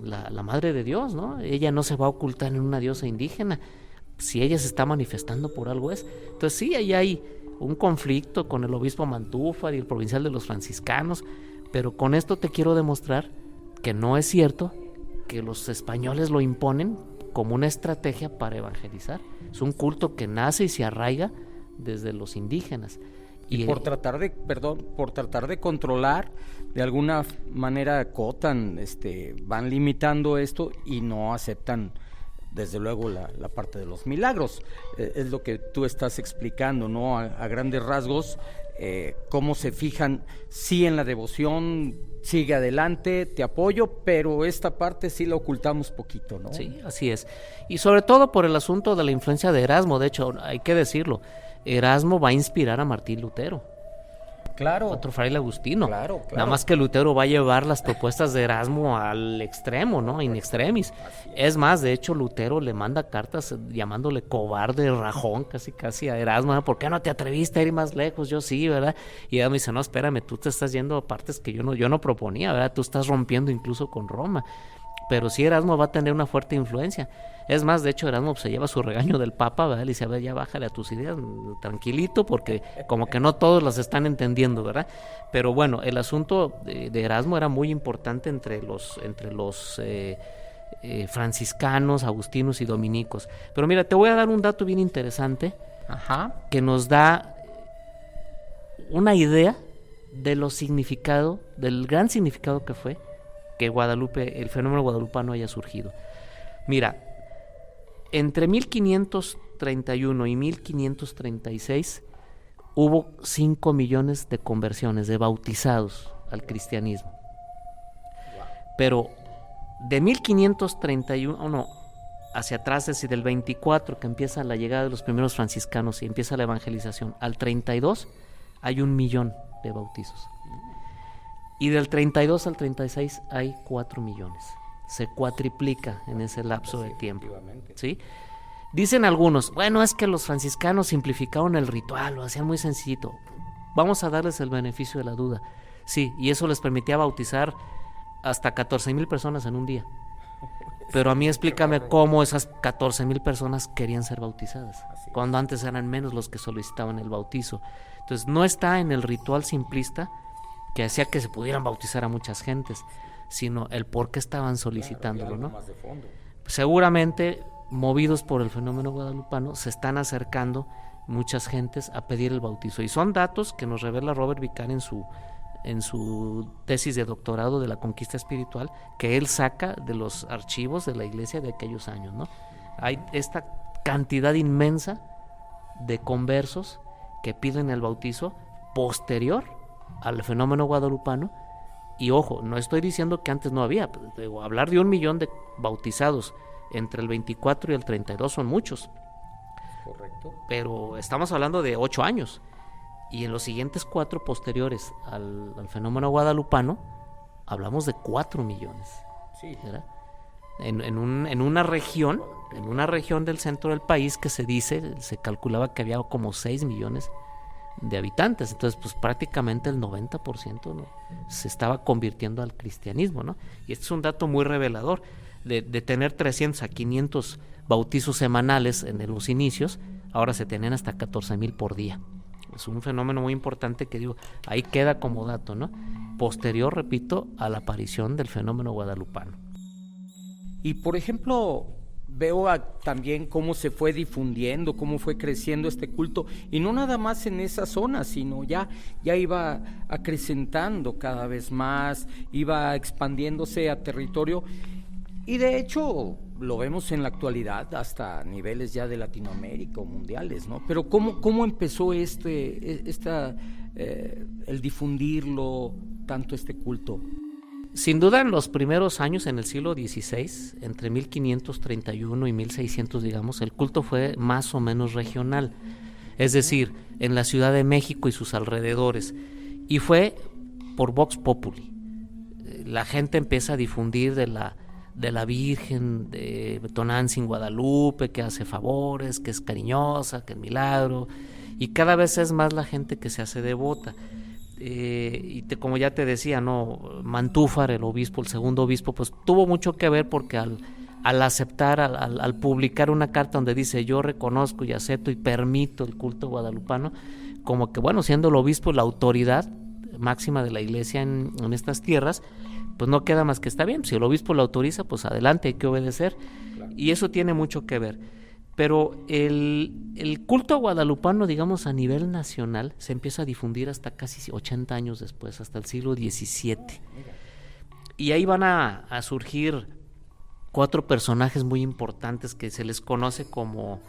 la Madre de Dios, ¿no? Ella no se va a ocultar en una diosa indígena. Si ella se está manifestando por algo es. Entonces sí, ahí hay un conflicto con el obispo Mantúfar y el provincial de los franciscanos. Pero con esto te quiero demostrar que no es cierto que los españoles lo imponen como una estrategia para evangelizar. Es un culto que nace y se arraiga desde los indígenas. Y por tratar de controlar, de alguna manera acotan, van limitando esto y no aceptan, desde luego, la parte de los milagros. Es lo que tú estás explicando, ¿no? A grandes rasgos, cómo se fijan, sí, en la devoción, sigue adelante, te apoyo, pero esta parte sí la ocultamos poquito, ¿no? Sí, así es. Y sobre todo por el asunto de la influencia de Erasmo. De hecho, hay que decirlo, Erasmo va a inspirar a Martín Lutero. Claro. Otro fraile agustino. Claro. Nada más que Lutero va a llevar las propuestas de Erasmo al extremo, ¿no? In extremis. Es más, de hecho, Lutero le manda cartas llamándole cobarde, rajón, casi a Erasmo. ¿Por qué no te atreviste a ir más lejos? Yo sí, ¿verdad? Y Erasmo dice, no, espérame, tú te estás yendo a partes que yo no proponía, ¿verdad? Tú estás rompiendo incluso con Roma. Pero sí, Erasmo va a tener una fuerte influencia. Es más, de hecho, Erasmo se lleva su regaño del Papa, ¿verdad? Le dice, a ver, ya bájale a tus ideas, tranquilito, porque como que no todos las están entendiendo, ¿verdad? Pero bueno, el asunto de Erasmo era muy importante entre los franciscanos, agustinos y dominicos. Pero mira, te voy a dar un dato bien interesante. Ajá. Que nos da una idea de lo significado, del gran significado que fue que Guadalupe, el fenómeno guadalupano haya surgido. Mira, entre 1531 y 1536 hubo 5 millones de conversiones, de bautizados al cristianismo. Pero de 1531 hacia atrás, es decir, del 24, que empieza la llegada de los primeros franciscanos y empieza la evangelización, al 32 hay 1 millón de bautizos. Y del 32 al 36 hay 4 millones. Se cuatriplica en ese lapso de tiempo, ¿sí? Dicen algunos, bueno, es que los franciscanos simplificaron el ritual, lo hacían muy sencillito. Vamos a darles el beneficio de la duda. Sí, y eso les permitía bautizar hasta 14,000 personas en un día. Pero a mí explícame cómo esas 14,000 personas querían ser bautizadas, cuando antes eran menos los que solicitaban el bautizo. Entonces no está en el ritual simplista que hacía que se pudieran bautizar a muchas gentes, sino el por qué estaban solicitándolo, ¿no? Seguramente, movidos por el fenómeno guadalupano, se están acercando muchas gentes a pedir el bautizo. Y son datos que nos revela Robert Vicar en su tesis de doctorado de la conquista espiritual, que él saca de los archivos de la iglesia de aquellos años, ¿no? Hay esta cantidad inmensa de conversos que piden el bautizo posterior al fenómeno guadalupano. Y ojo, no estoy diciendo que antes no había, hablar de 1 millón de bautizados entre el 24 y el 32 son muchos. Correcto. Pero estamos hablando de 8 años. Y en los siguientes 4 posteriores al fenómeno guadalupano, hablamos de 4 millones. Sí. ¿Verdad? En una región del centro del país que se calculaba que había como 6 millones de habitantes. Entonces, pues prácticamente el 90%, ¿no?, se estaba convirtiendo al cristianismo, ¿no? Y este es un dato muy revelador. De tener 300 a 500 bautizos semanales en los inicios, ahora se tenían hasta 14,000 por día. Es un fenómeno muy importante que digo, ahí queda como dato, ¿no? Posterior, repito, a la aparición del fenómeno guadalupano. Y por ejemplo, veo también cómo se fue difundiendo, cómo fue creciendo este culto, y no nada más en esa zona, sino ya iba acrecentando cada vez más, iba expandiéndose a territorio, y de hecho lo vemos en la actualidad hasta niveles ya de Latinoamérica o mundiales, ¿no? Pero ¿cómo empezó el difundirlo tanto este culto? Sin duda, en los primeros años, en el siglo XVI, entre 1531 y 1600, digamos, el culto fue más o menos regional, es decir, en la Ciudad de México y sus alrededores, y fue por Vox Populi. La gente empieza a difundir de la Virgen de Tonantzin, Guadalupe, que hace favores, que es cariñosa, que es milagro, y cada vez es más la gente que se hace devota. Como ya te decía, ¿no?, Mantúfar, el obispo, el segundo obispo, pues tuvo mucho que ver, porque al aceptar, al publicar una carta donde dice yo reconozco y acepto y permito el culto guadalupano, como que bueno, siendo el obispo la autoridad máxima de la iglesia en estas tierras, pues no queda más que está bien, si el obispo lo autoriza, pues adelante, hay que obedecer. Claro. Y eso tiene mucho que ver. Pero el culto guadalupano, digamos, a nivel nacional, se empieza a difundir hasta casi 80 años después, hasta el siglo XVII. Y ahí van a surgir 4 personajes muy importantes que se les conoce como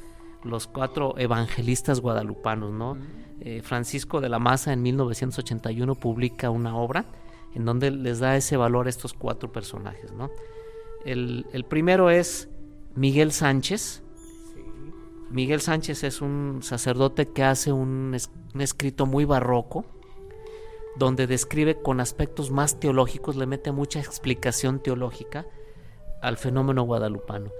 los 4 evangelistas guadalupanos, ¿no? Francisco de la Maza en 1981 publica una obra en donde les da ese valor a estos 4 personajes, ¿no? El primero es Miguel Sánchez. Miguel Sánchez es un sacerdote que hace un escrito muy barroco, donde describe con aspectos más teológicos, le mete mucha explicación teológica al fenómeno guadalupano.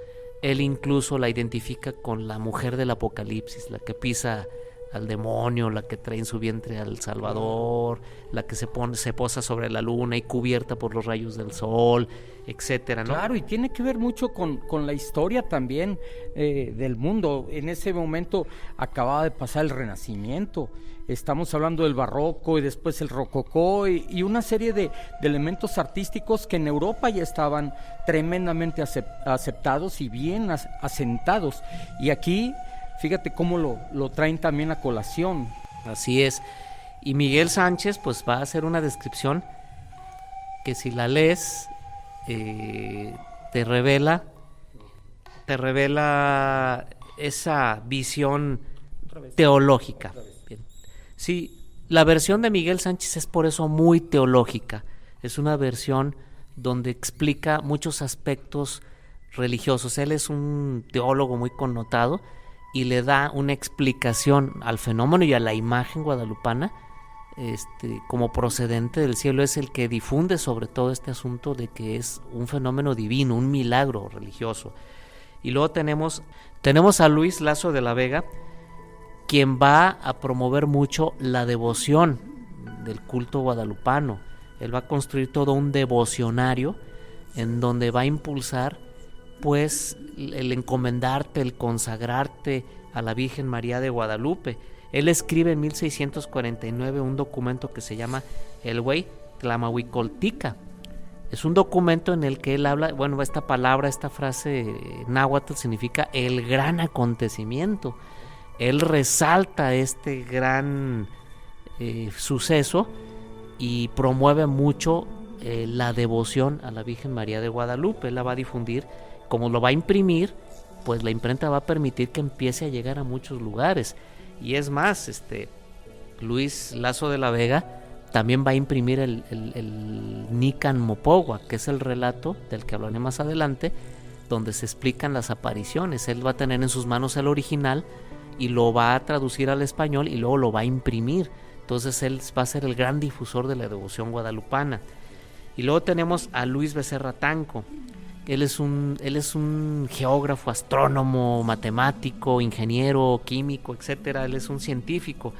Él incluso la identifica con la mujer del Apocalipsis, la que pisa al demonio, la que trae en su vientre al Salvador, la que se posa sobre la luna y cubierta por los rayos del sol, etcétera, ¿no? Claro, y tiene que ver mucho con la historia también del mundo. En ese momento acababa de pasar el Renacimiento. Estamos hablando del Barroco y después el Rococó y una serie de elementos artísticos que en Europa ya estaban tremendamente aceptados y bien asentados. Y aquí, fíjate cómo lo traen también a colación. Así es. Y Miguel Sánchez pues va a hacer una descripción que si la lees te revela esa visión teológica. Bien. Sí, la versión de Miguel Sánchez es por eso muy teológica. Es una versión donde explica muchos aspectos religiosos. Él es un teólogo muy connotado y le da una explicación al fenómeno y a la imagen guadalupana como procedente del cielo. Es el que difunde sobre todo este asunto de que es un fenómeno divino, un milagro religioso. Y luego tenemos a Luis Lasso de la Vega, quien va a promover mucho la devoción del culto guadalupano. Él va a construir todo un devocionario en donde va a impulsar pues el encomendarte, el consagrarte a la Virgen María de Guadalupe. Él escribe en 1649 un documento que se llama El Güey Tlamahuicoltica. Es un documento en el que él habla, bueno, esta frase náhuatl significa el gran acontecimiento. Él resalta este gran suceso y promueve mucho la devoción a la Virgen María de Guadalupe. Él la va a difundir, como lo va a imprimir, pues la imprenta va a permitir que empiece a llegar a muchos lugares. Y es más, Luis Lasso de la Vega también va a imprimir el Nican Mopogua, que es el relato del que hablaré más adelante, donde se explican las apariciones. Él va a tener en sus manos el original y lo va a traducir al español y luego lo va a imprimir. Entonces él va a ser el gran difusor de la devoción guadalupana. Y luego tenemos a Luis Becerra Tanco. Él es un geógrafo, astrónomo, matemático, ingeniero, químico, etcétera. Él es un científico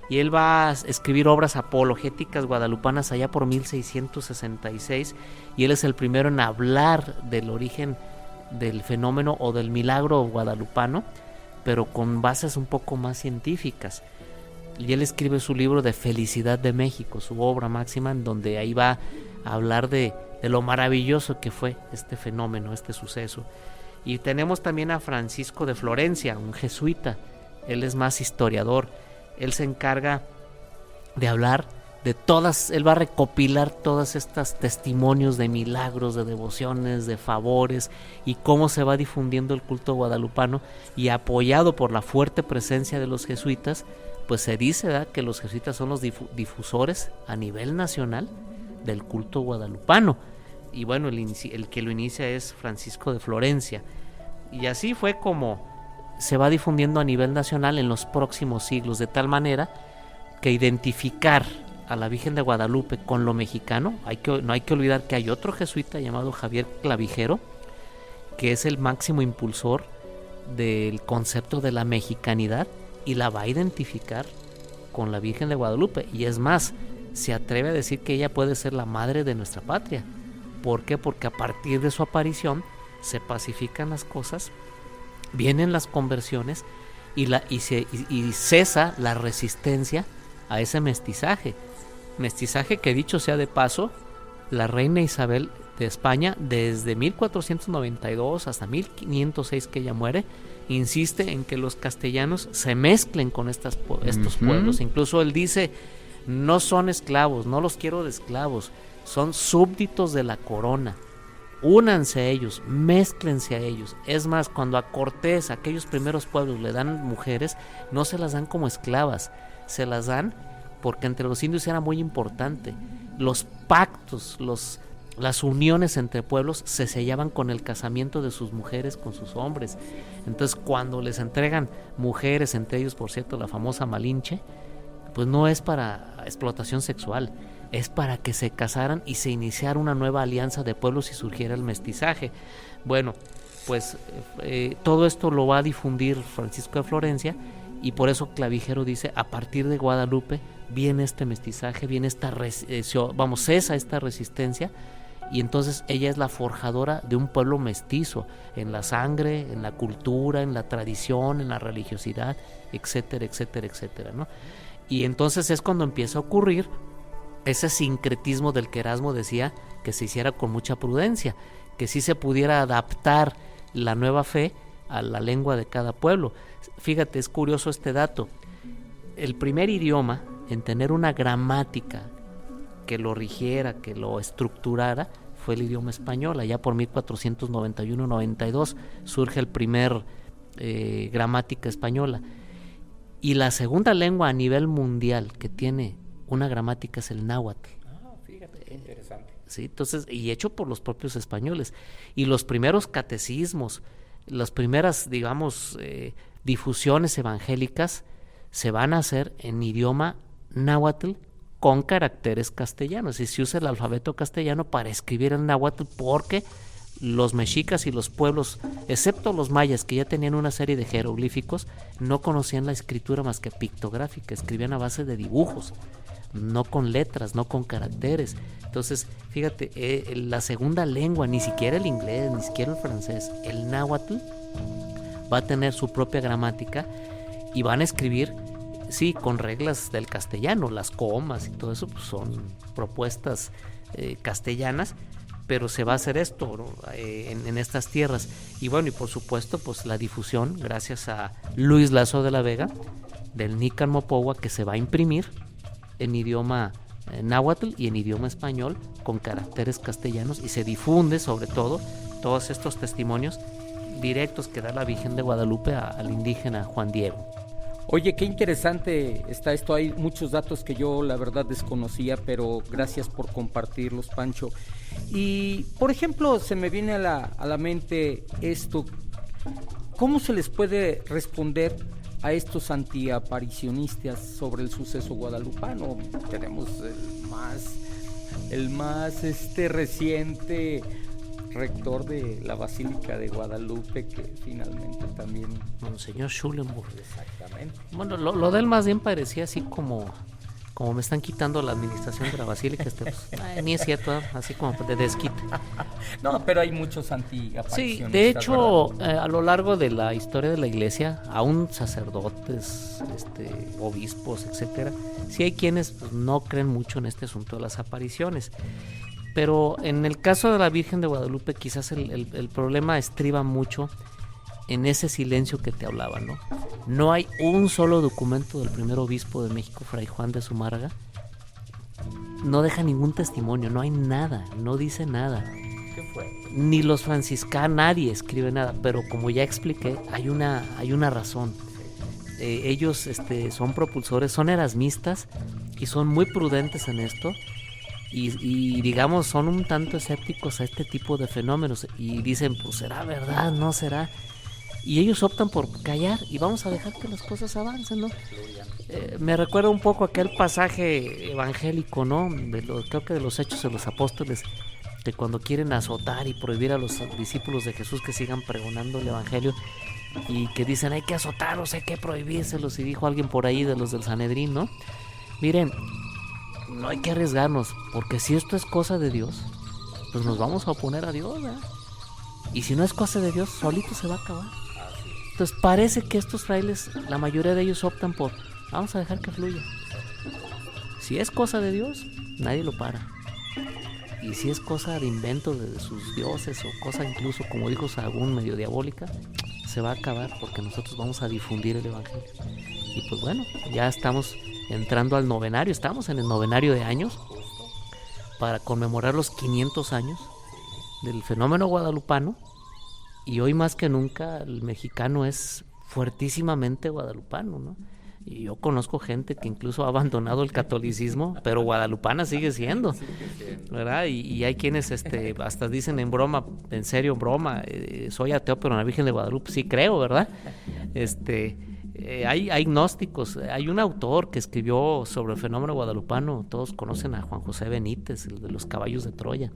y él va a escribir obras apologéticas guadalupanas allá por 1666, y él es el primero en hablar del origen del fenómeno o del milagro guadalupano, pero con bases un poco más científicas. Y él escribe su libro de Felicidad de México, su obra máxima, en donde ahí va a hablar de lo maravilloso que fue este fenómeno, este suceso. Y tenemos también a Francisco de Florencia, un jesuita. Él es más historiador. Él se encarga de hablar de él va a recopilar todas estas testimonios de milagros, de devociones, de favores, y cómo se va difundiendo el culto guadalupano, y apoyado por la fuerte presencia de los jesuitas, pues se dice, ¿verdad?, que los jesuitas son los difusores a nivel nacional del culto guadalupano. Y bueno, el que lo inicia es Francisco de Florencia. Y así fue como se va difundiendo a nivel nacional en los próximos siglos, de tal manera que identificar a la Virgen de Guadalupe con lo mexicano, no hay que olvidar que hay otro jesuita llamado Javier Clavijero, que es el máximo impulsor del concepto de la mexicanidad, y la va a identificar con la Virgen de Guadalupe. Y es más, se atreve a decir que ella puede ser la madre de nuestra patria. ¿Por qué? Porque a partir de su aparición se pacifican las cosas, vienen las conversiones y cesa la resistencia a ese mestizaje que, dicho sea de paso, la reina Isabel de España, desde 1492 hasta 1506 que ella muere, insiste en que los castellanos se mezclen con estos pueblos. Incluso él dice: no son esclavos, no los quiero de esclavos, son súbditos de la corona. Únanse a ellos, mézclense a ellos. Es más, cuando a Cortés, a aquellos primeros pueblos, le dan mujeres, no se las dan como esclavas, se las dan porque entre los indios era muy importante. Los pactos, las uniones entre pueblos se sellaban con el casamiento de sus mujeres con sus hombres. Entonces, cuando les entregan mujeres, entre ellos, por cierto, la famosa Malinche, pues no es para explotación sexual, es para que se casaran y se iniciara una nueva alianza de pueblos y surgiera el mestizaje. Bueno, pues todo esto lo va a difundir Francisco de Florencia, y por eso Clavijero dice, a partir de Guadalupe viene este mestizaje, viene cesa esta resistencia, y entonces ella es la forjadora de un pueblo mestizo, en la sangre, en la cultura, en la tradición, en la religiosidad, etcétera, etcétera, etcétera, ¿no? Y entonces es cuando empieza a ocurrir ese sincretismo del que Erasmo decía que se hiciera con mucha prudencia, que sí se pudiera adaptar la nueva fe a la lengua de cada pueblo. Fíjate, es curioso este dato. El primer idioma en tener una gramática que lo rigiera, que lo estructurara, fue el idioma español. Allá por 1491-92 surge el primer gramática española. Y la segunda lengua a nivel mundial que tiene una gramática es el náhuatl. Fíjate, qué interesante. Sí, entonces, y hecho por los propios españoles. Y los primeros catecismos, las primeras, digamos, difusiones evangélicas se van a hacer en idioma náhuatl con caracteres castellanos, y se usa el alfabeto castellano para escribir el náhuatl, porque los mexicas y los pueblos, excepto los mayas, que ya tenían una serie de jeroglíficos, no conocían la escritura más que pictográfica, escribían a base de dibujos, no con letras, no con caracteres. Entonces, fíjate, la segunda lengua, ni siquiera el inglés, ni siquiera el francés, el náhuatl va a tener su propia gramática, y van a escribir, sí, con reglas del castellano, las comas y todo eso, pues son propuestas castellanas, pero se va a hacer esto, ¿no? en estas tierras. Y bueno, y por supuesto, pues la difusión, gracias a Luis Lasso de la Vega, del Nican Mopohua, que se va a imprimir en idioma náhuatl y en idioma español, con caracteres castellanos, y se difunde sobre todo todos estos testimonios directos que da la Virgen de Guadalupe al indígena Juan Diego. Oye, qué interesante está esto. Hay muchos datos que yo la verdad desconocía, pero gracias por compartirlos, Pancho. Y, por ejemplo, se me viene a la mente esto. ¿Cómo se les puede responder a estos antiaparicionistas sobre el suceso guadalupano? Tenemos el más reciente rector de la Basílica de Guadalupe, que finalmente también... Monseñor Schulenburg. Exactamente. Bueno, lo de él más bien parecía así como me están quitando la administración de la Basílica, pues, ni es cierto, así como de desquite. No, pero hay muchos antiaparicionistas. Sí, de hecho, a lo largo de la historia de la Iglesia, aún sacerdotes, obispos, etcétera, sí hay quienes pues, no creen mucho en este asunto de las apariciones. Pero en el caso de la Virgen de Guadalupe, quizás el problema estriba mucho en ese silencio que te hablaba, ¿no? No hay un solo documento del primer obispo de México, Fray Juan de Zumárraga. No deja ningún testimonio, no hay nada, no dice nada. ¿Qué fue? Ni los franciscanos, nadie escribe nada, pero como ya expliqué, hay una razón. Ellos son propulsores, son erasmistas y son muy prudentes en esto. Y digamos, son un tanto escépticos a este tipo de fenómenos, y dicen, pues será verdad, no será, y ellos optan por callar, y vamos a dejar que las cosas avancen, ¿no? Me recuerda un poco aquel pasaje evangélico, ¿no? Creo que de los Hechos de los Apóstoles, que cuando quieren azotar y prohibir a los discípulos de Jesús que sigan pregonando el evangelio, y que dicen, hay que azotarlos, hay que prohibírselos, y dijo alguien por ahí de los del Sanedrín, ¿no? Miren, no hay que arriesgarnos, porque si esto es cosa de Dios, pues nos vamos a oponer a Dios, ¿verdad? Y si no es cosa de Dios, solito se va a acabar. Entonces parece que estos frailes, la mayoría de ellos optan por, vamos a dejar que fluya. Si es cosa de Dios, nadie lo para. Y si es cosa de invento de sus dioses, o cosa incluso, como dijo Sahagún, medio diabólica, se va a acabar, porque nosotros vamos a difundir el evangelio. Y pues bueno, ya estamos entrando al novenario, estamos en el novenario de años para conmemorar los 500 años del fenómeno guadalupano, y hoy más que nunca el mexicano es fuertísimamente guadalupano, ¿no? Y yo conozco gente que incluso ha abandonado el catolicismo, pero guadalupana sigue siendo, ¿verdad? Y hay quienes hasta dicen en broma, en serio, broma, soy ateo, pero en la Virgen de Guadalupe sí creo, ¿verdad? hay gnósticos. Hay un autor que escribió sobre el fenómeno guadalupano, todos conocen a Juan José Benítez, el de los caballos de Troya.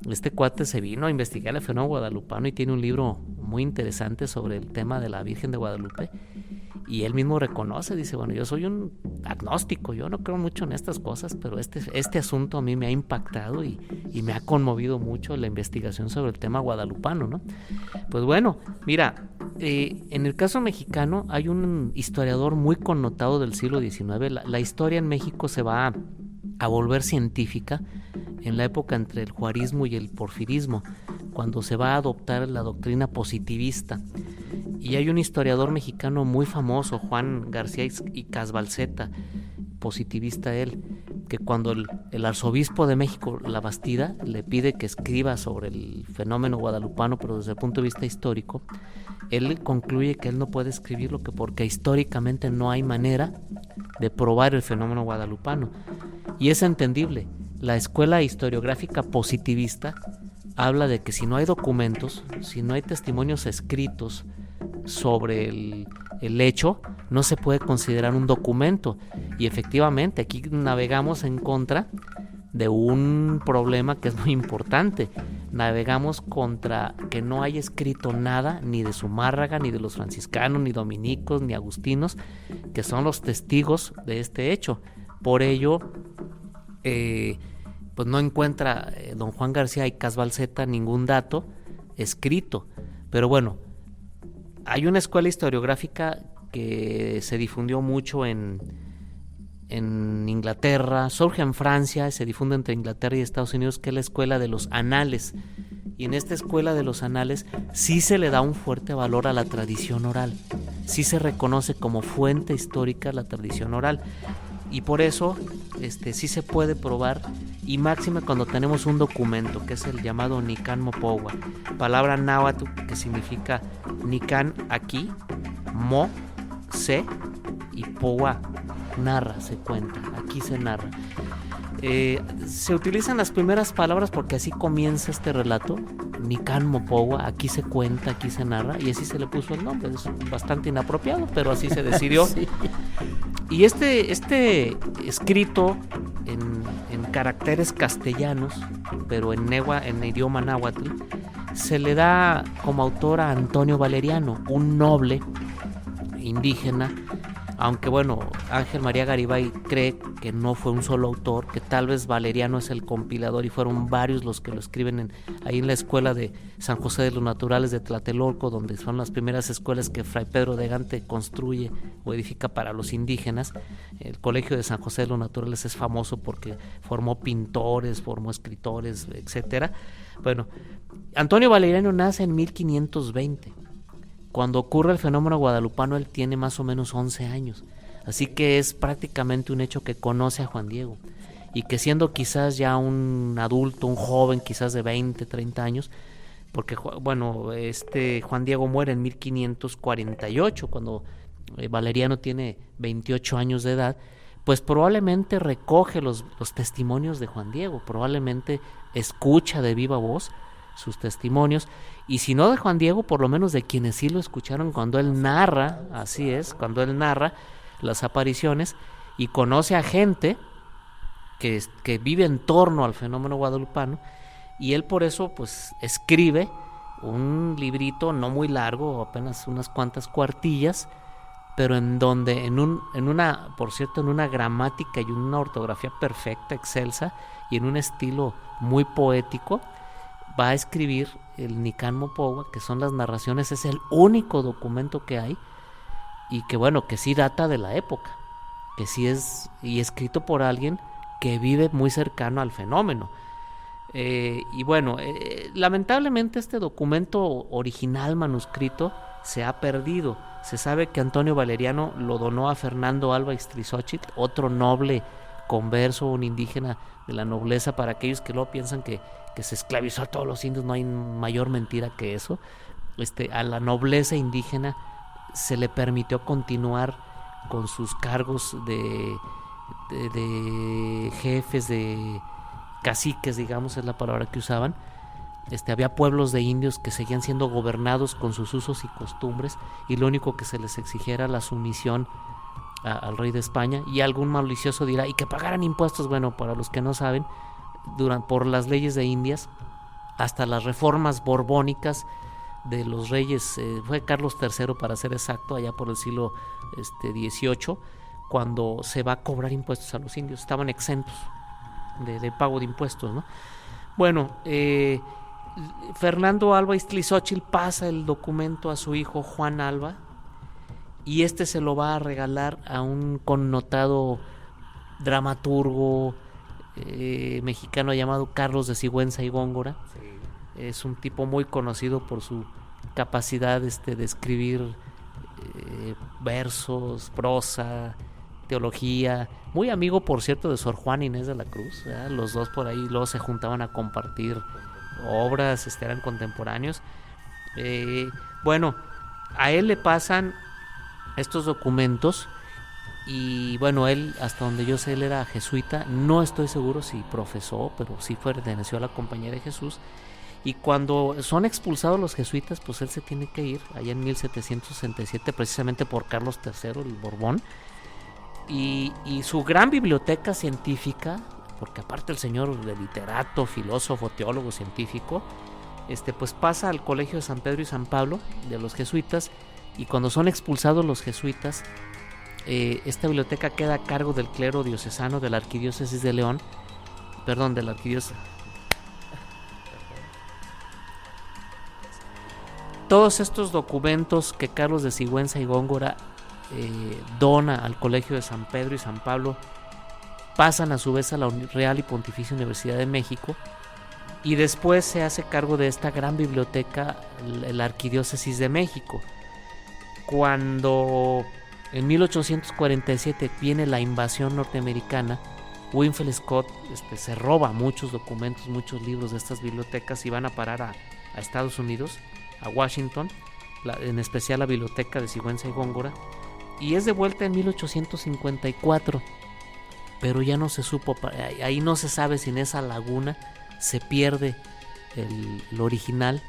Este cuate se vino a investigar el fenómeno guadalupano y tiene un libro muy interesante sobre el tema de la Virgen de Guadalupe, y él mismo reconoce, dice, bueno, yo soy un agnóstico, yo no creo mucho en estas cosas, pero este asunto a mí me ha impactado y me ha conmovido mucho la investigación sobre el tema guadalupano, ¿no? Pues bueno, mira, en el caso mexicano hay un historiador muy connotado del siglo XIX. La historia en México se va a volver científica en la época entre el juarismo y el porfirismo, cuando se va a adoptar la doctrina positivista. Y hay un historiador mexicano muy famoso, Juan García y Casbalceta, positivista él, que cuando el arzobispo de México, La Bastida, le pide que escriba sobre el fenómeno guadalupano, pero desde el punto de vista histórico, él concluye que él no puede escribirlo porque históricamente no hay manera de probar el fenómeno guadalupano. Y es entendible. La escuela historiográfica positivista habla de que si no hay documentos, si no hay testimonios escritos sobre el hecho, no se puede considerar un documento. Y efectivamente aquí navegamos en contra de un problema que es muy importante. Navegamos contra que no hay escrito nada ni de Zumárraga, ni de los franciscanos, ni dominicos, ni agustinos, que son los testigos de este hecho. Por ello, pues no encuentra don Juan García y Casbalceta ningún dato escrito. Pero bueno, hay una escuela historiográfica que se difundió mucho en Inglaterra, surge en Francia, se difunde entre Inglaterra y Estados Unidos, que es la escuela de los anales. Y en esta escuela de los anales sí se le da un fuerte valor a la tradición oral, sí se reconoce como fuente histórica la tradición oral. Y por eso sí se puede probar, y máxime cuando tenemos un documento que es el llamado Nican Mopogua, palabra náhuatl que significa Nican aquí, Mo, sé, y Pogua, narra, se cuenta, aquí se narra. Se utilizan las primeras palabras porque así comienza este relato, Nican Mopogua, aquí se cuenta, aquí se narra, y así se le puso el nombre. Es bastante inapropiado, pero así se decidió. Sí. Y este escrito en caracteres castellanos, pero en idioma náhuatl, se le da como autor a Antonio Valeriano, un noble indígena, aunque bueno, Ángel María Garibay cree que no fue un solo autor, que tal vez Valeriano es el compilador y fueron varios los que lo escriben ahí en la escuela de San José de los Naturales de Tlatelolco, donde son las primeras escuelas que Fray Pedro de Gante construye o edifica para los indígenas. El Colegio de San José de los Naturales es famoso porque formó pintores, formó escritores, etcétera. Bueno, Antonio Valeriano nace en 1520. Cuando ocurre el fenómeno guadalupano, él tiene más o menos 11 años. Así que es prácticamente un hecho que conoce a Juan Diego. Y que siendo quizás ya un adulto, un joven, quizás de 20, 30 años, porque bueno, Juan Diego muere en 1548, cuando Valeriano tiene 28 años de edad, pues probablemente recoge los testimonios de Juan Diego, probablemente escucha de viva voz sus testimonios, y si no de Juan Diego, por lo menos de quienes sí lo escucharon cuando él narra, así es, cuando él narra las apariciones y conoce a gente que vive en torno al fenómeno guadalupano, y él por eso pues escribe un librito no muy largo, apenas unas cuantas cuartillas, pero en donde en una gramática y una ortografía perfecta, excelsa, y en un estilo muy poético, va a escribir el Nican Mopogua, que son las narraciones. Es el único documento que hay, y que bueno, que sí data de la época, que sí es, y escrito por alguien que vive muy cercano al fenómeno. Y bueno, lamentablemente este documento original manuscrito se ha perdido. Se sabe que Antonio Valeriano lo donó a Fernando Alba Ixtlilxóchitl, otro noble converso, un indígena de la nobleza. Para aquellos que luego piensan que se esclavizó a todos los indios, no hay mayor mentira que eso. A la nobleza indígena se le permitió continuar con sus cargos de jefes, de caciques, digamos, es la palabra que usaban, había pueblos de indios que seguían siendo gobernados con sus usos y costumbres, y lo único que se les exigiera era la sumisión al rey de España. Y algún malicioso dirá, y que pagaran impuestos. Bueno, para los que no saben, por las leyes de Indias, hasta las reformas borbónicas de los reyes, fue Carlos III para ser exacto, allá por el siglo XVIII, cuando se va a cobrar impuestos a los indios. Estaban exentos de pago de impuestos, ¿no? Bueno, Fernando Alba Iztlizóchitl pasa el documento a su hijo Juan Alba, y se lo va a regalar a un connotado dramaturgo mexicano llamado Carlos de Sigüenza y Góngora. Sí. Es un tipo muy conocido por su capacidad de escribir versos, prosa, teología, muy amigo, por cierto, de Sor Juana Inés de la Cruz, ¿verdad? Los dos por ahí luego se juntaban a compartir obras, eran contemporáneos. Bueno, a él le pasan estos documentos, y bueno, él, hasta donde yo sé, él era jesuita, no estoy seguro si profesó, pero sí perteneció a la Compañía de Jesús. Y cuando son expulsados los jesuitas, pues él se tiene que ir allá en 1767, precisamente por Carlos III, el Borbón. Y su gran biblioteca científica, porque aparte el señor de literato, filósofo, teólogo, científico, pues pasa al Colegio de San Pedro y San Pablo de los jesuitas. Y cuando son expulsados los jesuitas, esta biblioteca queda a cargo del clero diocesano de la Arquidiócesis de León, de la Arquidiócesis. Todos estos documentos que Carlos de Sigüenza y Góngora dona al Colegio de San Pedro y San Pablo pasan a su vez a la Real y Pontificia Universidad de México, y después se hace cargo de esta gran biblioteca la Arquidiócesis de México. Cuando en 1847 viene la invasión norteamericana, Winfield Scott se roba muchos documentos, muchos libros de estas bibliotecas, y van a parar a Estados Unidos, a Washington, en especial la biblioteca de Sigüenza y Góngora, y es de vuelta en 1854, pero ya no se supo, ahí no se sabe si en esa laguna se pierde el original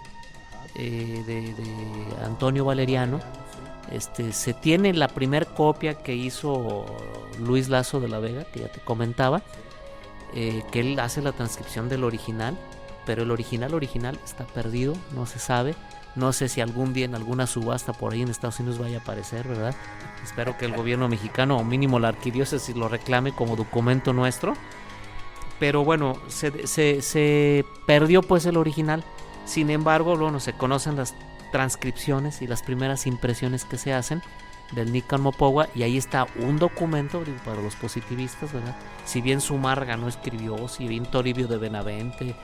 de Antonio Valeriano. Se tiene la primer copia que hizo Luis Lazo de la Vega, que ya te comentaba, que él hace la transcripción del original, pero el original está perdido, no se sabe. No sé si algún día en alguna subasta por ahí en Estados Unidos vaya a aparecer, ¿verdad? Espero que el gobierno mexicano, o mínimo la arquidiócesis, lo reclame como documento nuestro. Pero bueno, se perdió pues el original. Sin embargo, bueno, se conocen las transcripciones y las primeras impresiones que se hacen del Nican Mopogua, y ahí está un documento, digo, para los positivistas, ¿verdad? Si bien Zumárraga no escribió, si bien Toribio de Benavente,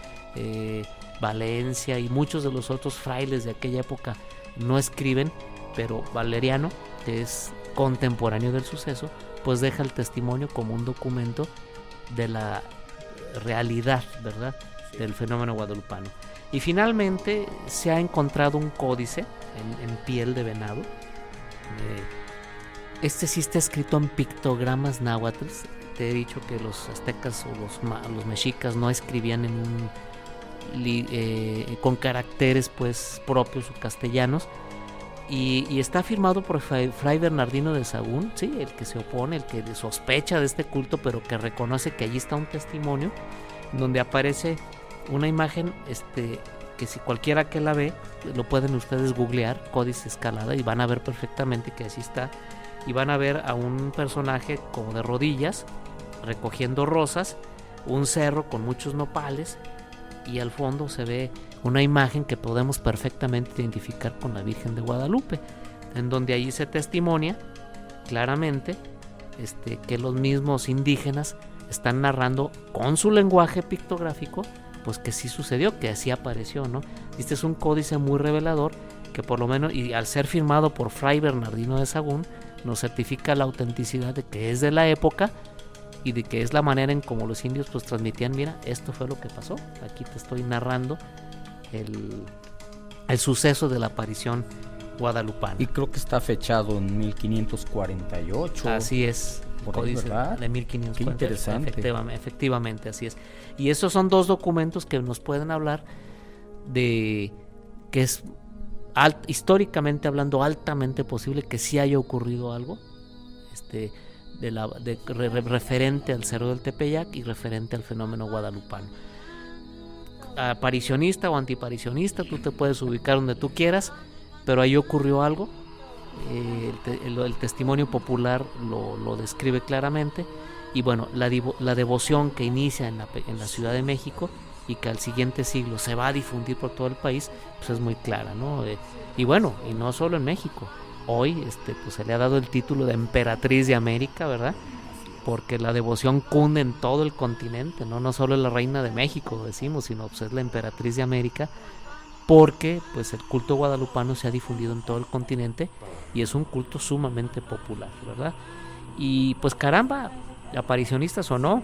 Valencia y muchos de los otros frailes de aquella época no escriben, pero Valeriano, que es contemporáneo del suceso, pues deja el testimonio como un documento de la realidad, ¿verdad?, del fenómeno guadalupano. Y finalmente se ha encontrado un códice en piel de venado. Sí está escrito en pictogramas náhuatl. Te he dicho que los aztecas o los mexicas no escribían con caracteres pues propios o castellanos, y está firmado por Fray Bernardino de Sahagún, sí, el que se opone, el que sospecha de este culto, pero que reconoce que allí está un testimonio donde aparece una imagen que si cualquiera que la ve, lo pueden ustedes googlear, Códice Escalada, y van a ver perfectamente que así está, y van a ver a un personaje como de rodillas recogiendo rosas, un cerro con muchos nopales, y al fondo se ve una imagen que podemos perfectamente identificar con la Virgen de Guadalupe, en donde allí se testimonia claramente que los mismos indígenas están narrando con su lenguaje pictográfico pues que sí sucedió, que así apareció, ¿no? Este es un códice muy revelador que por lo menos, y al ser firmado por Fray Bernardino de Sahagún, nos certifica la autenticidad de que es de la época y de que es la manera en como los indios pues transmitían, mira, esto fue lo que pasó, aquí te estoy narrando el suceso de la aparición guadalupana. Y creo que está fechado en 1548. Así es, códice de 1548. Qué interesante. Efectivamente, así es. Y esos son dos documentos que nos pueden hablar de que es históricamente hablando altamente posible que sí haya ocurrido algo referente al Cerro del Tepeyac y referente al fenómeno guadalupano. Aparicionista o antiparicionista, tú te puedes ubicar donde tú quieras, pero ahí ocurrió algo. El testimonio popular lo describe claramente, y bueno, la devoción que inicia en la Ciudad de México y que al siguiente siglo se va a difundir por todo el país, pues es muy clara, ¿no? Y bueno, y no solo en México. Hoy pues se le ha dado el título de emperatriz de América, ¿verdad? Porque la devoción cunde en todo el continente, no solo es la reina de México, decimos, sino pues es la emperatriz de América, porque pues el culto guadalupano se ha difundido en todo el continente y es un culto sumamente popular, ¿verdad? Y pues caramba, aparicionistas o no,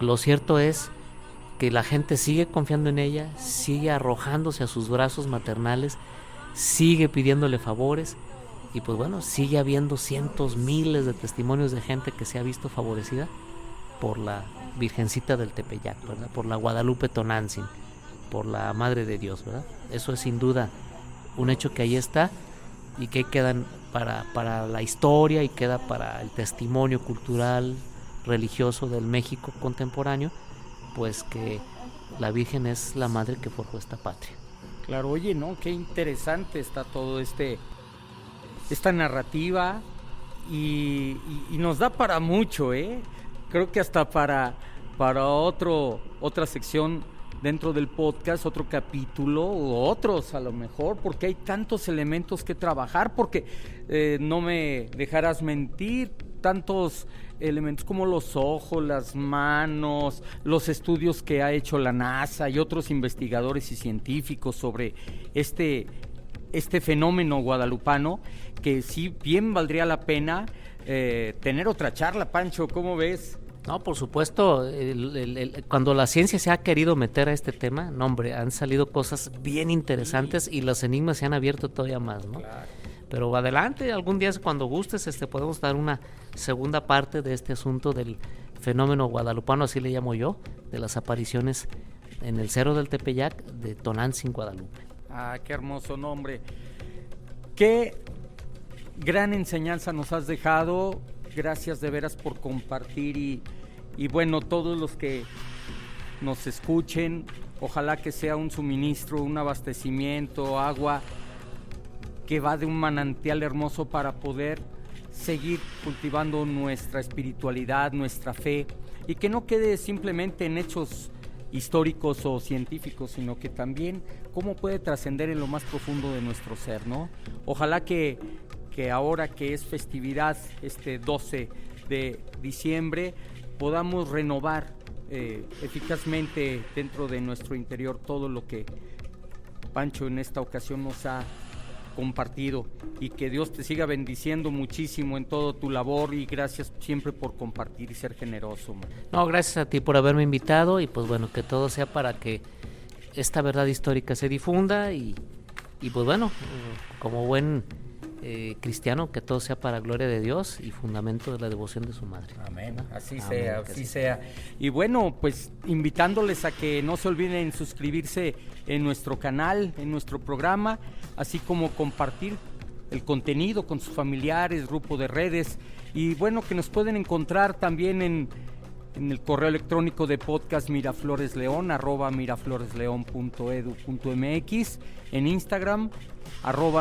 lo cierto es que la gente sigue confiando en ella, sigue arrojándose a sus brazos maternales, sigue pidiéndole favores, y pues bueno, sigue habiendo cientos, miles de testimonios de gente que se ha visto favorecida por la Virgencita del Tepeyac, ¿verdad? Por la Guadalupe Tonantzin, por la Madre de Dios, ¿verdad? Eso es sin duda un hecho que ahí está y que quedan para la historia y queda para el testimonio cultural, religioso del México contemporáneo, pues que la Virgen es la madre que forjó esta patria. Claro, oye, ¿no? Qué interesante está todo esta narrativa y nos da para mucho, ¿eh? Creo que hasta para otra sección dentro del podcast, otro capítulo o otros a lo mejor, porque hay tantos elementos que trabajar, porque no me dejarás mentir, tantos elementos como los ojos, las manos, los estudios que ha hecho la NASA y otros investigadores y científicos sobre este fenómeno guadalupano, que sí bien valdría la pena tener otra charla, Pancho, ¿cómo ves? No, por supuesto, cuando la ciencia se ha querido meter a este tema, no hombre, han salido cosas bien interesantes y los enigmas se han abierto todavía más, ¿no? Claro. Pero adelante, algún día cuando gustes podemos dar una segunda parte de este asunto del fenómeno guadalupano, así le llamo yo, de las apariciones en el Cerro del Tepeyac de Tonantzin, Guadalupe. Ah, qué hermoso nombre. Qué gran enseñanza nos has dejado. Gracias de veras por compartir y bueno, todos los que nos escuchen, ojalá que sea un suministro, un abastecimiento, agua que va de un manantial hermoso para poder seguir cultivando nuestra espiritualidad, nuestra fe, y que no quede simplemente en hechos históricos o científicos, sino que también cómo puede trascender en lo más profundo de nuestro ser, ¿no? Ojalá que ahora que es festividad, 12 de diciembre, podamos renovar eficazmente dentro de nuestro interior todo lo que Pancho en esta ocasión nos ha compartido, y que Dios te siga bendiciendo muchísimo en todo tu labor, y gracias siempre por compartir y ser generoso, man. No, gracias a ti por haberme invitado, y pues bueno, que todo sea para que esta verdad histórica se difunda y pues bueno, como buen cristiano, que todo sea para gloria de Dios y fundamento de la devoción de su madre. Amén, así Amén, sea, así sea. Y bueno, pues invitándoles a que no se olviden suscribirse en nuestro canal, en nuestro programa, así como compartir el contenido con sus familiares, grupo de redes, y bueno, que nos pueden encontrar también en el correo electrónico de podcast mirafloresleon @mirafloresleon.edu.mx, en Instagram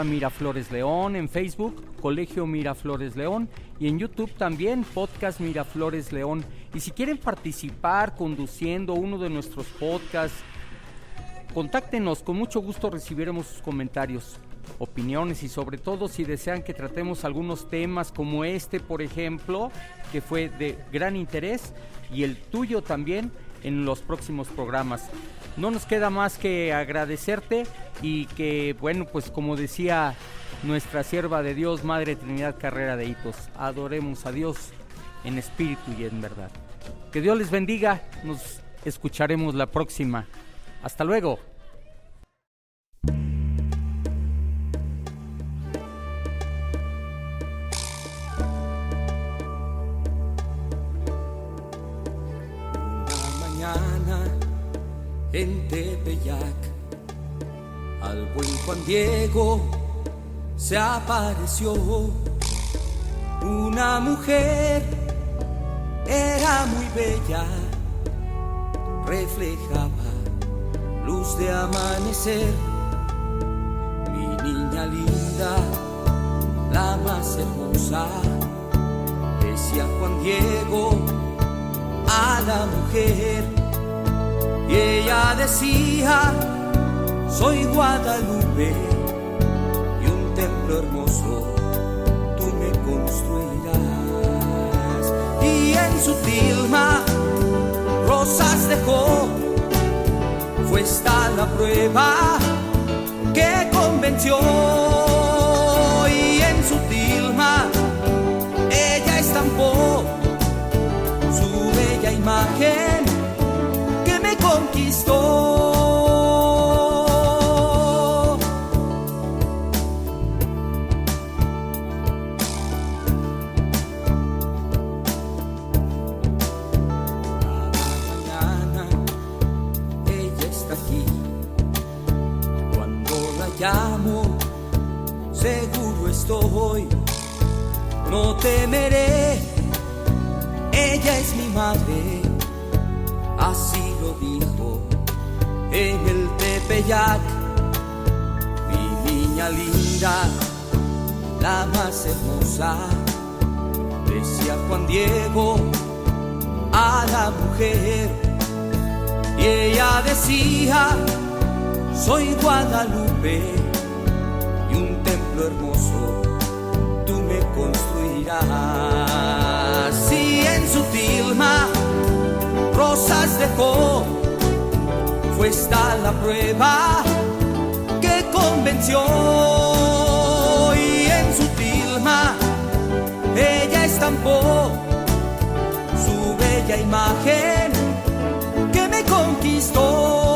@mirafloresleon, en Facebook Colegio Miraflores León, y en YouTube también podcast Miraflores León. Y si quieren participar conduciendo uno de nuestros podcasts, contáctenos, con mucho gusto recibiremos sus comentarios, opiniones, y sobre todo si desean que tratemos algunos temas como por ejemplo, que fue de gran interés, y el tuyo también, en los próximos programas. No nos queda más que agradecerte, y que bueno, pues como decía nuestra sierva de Dios, Madre Trinidad Carrera de Hitos, adoremos a Dios en espíritu y en verdad. Que Dios les bendiga, nos escucharemos la próxima. Hasta luego. En Tepeyac al buen Juan Diego se apareció una mujer, era muy bella, reflejaba luz de amanecer. Mi niña linda, la más hermosa, decía Juan Diego a la mujer, y ella decía: soy Guadalupe, y un templo hermoso tú me construirás. Y en su tilma rosas dejó, fue esta la prueba que convenció. Y en su tilma ella estampó su bella imagen que me conquistó. Llamo, seguro estoy, no temeré, ella es mi madre, así lo dijo en el Tepeyac. Mi niña linda, la más hermosa, decía Juan Diego a la mujer, y ella decía: soy Guadalupe, y un templo hermoso tú me construirás. Y en su tilma rosas dejó, fue esta la prueba que convenció. Y en su tilma ella estampó su bella imagen que me conquistó.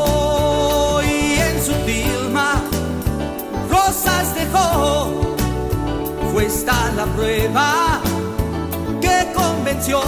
Rosas dejó, fue esta la prueba que convenció.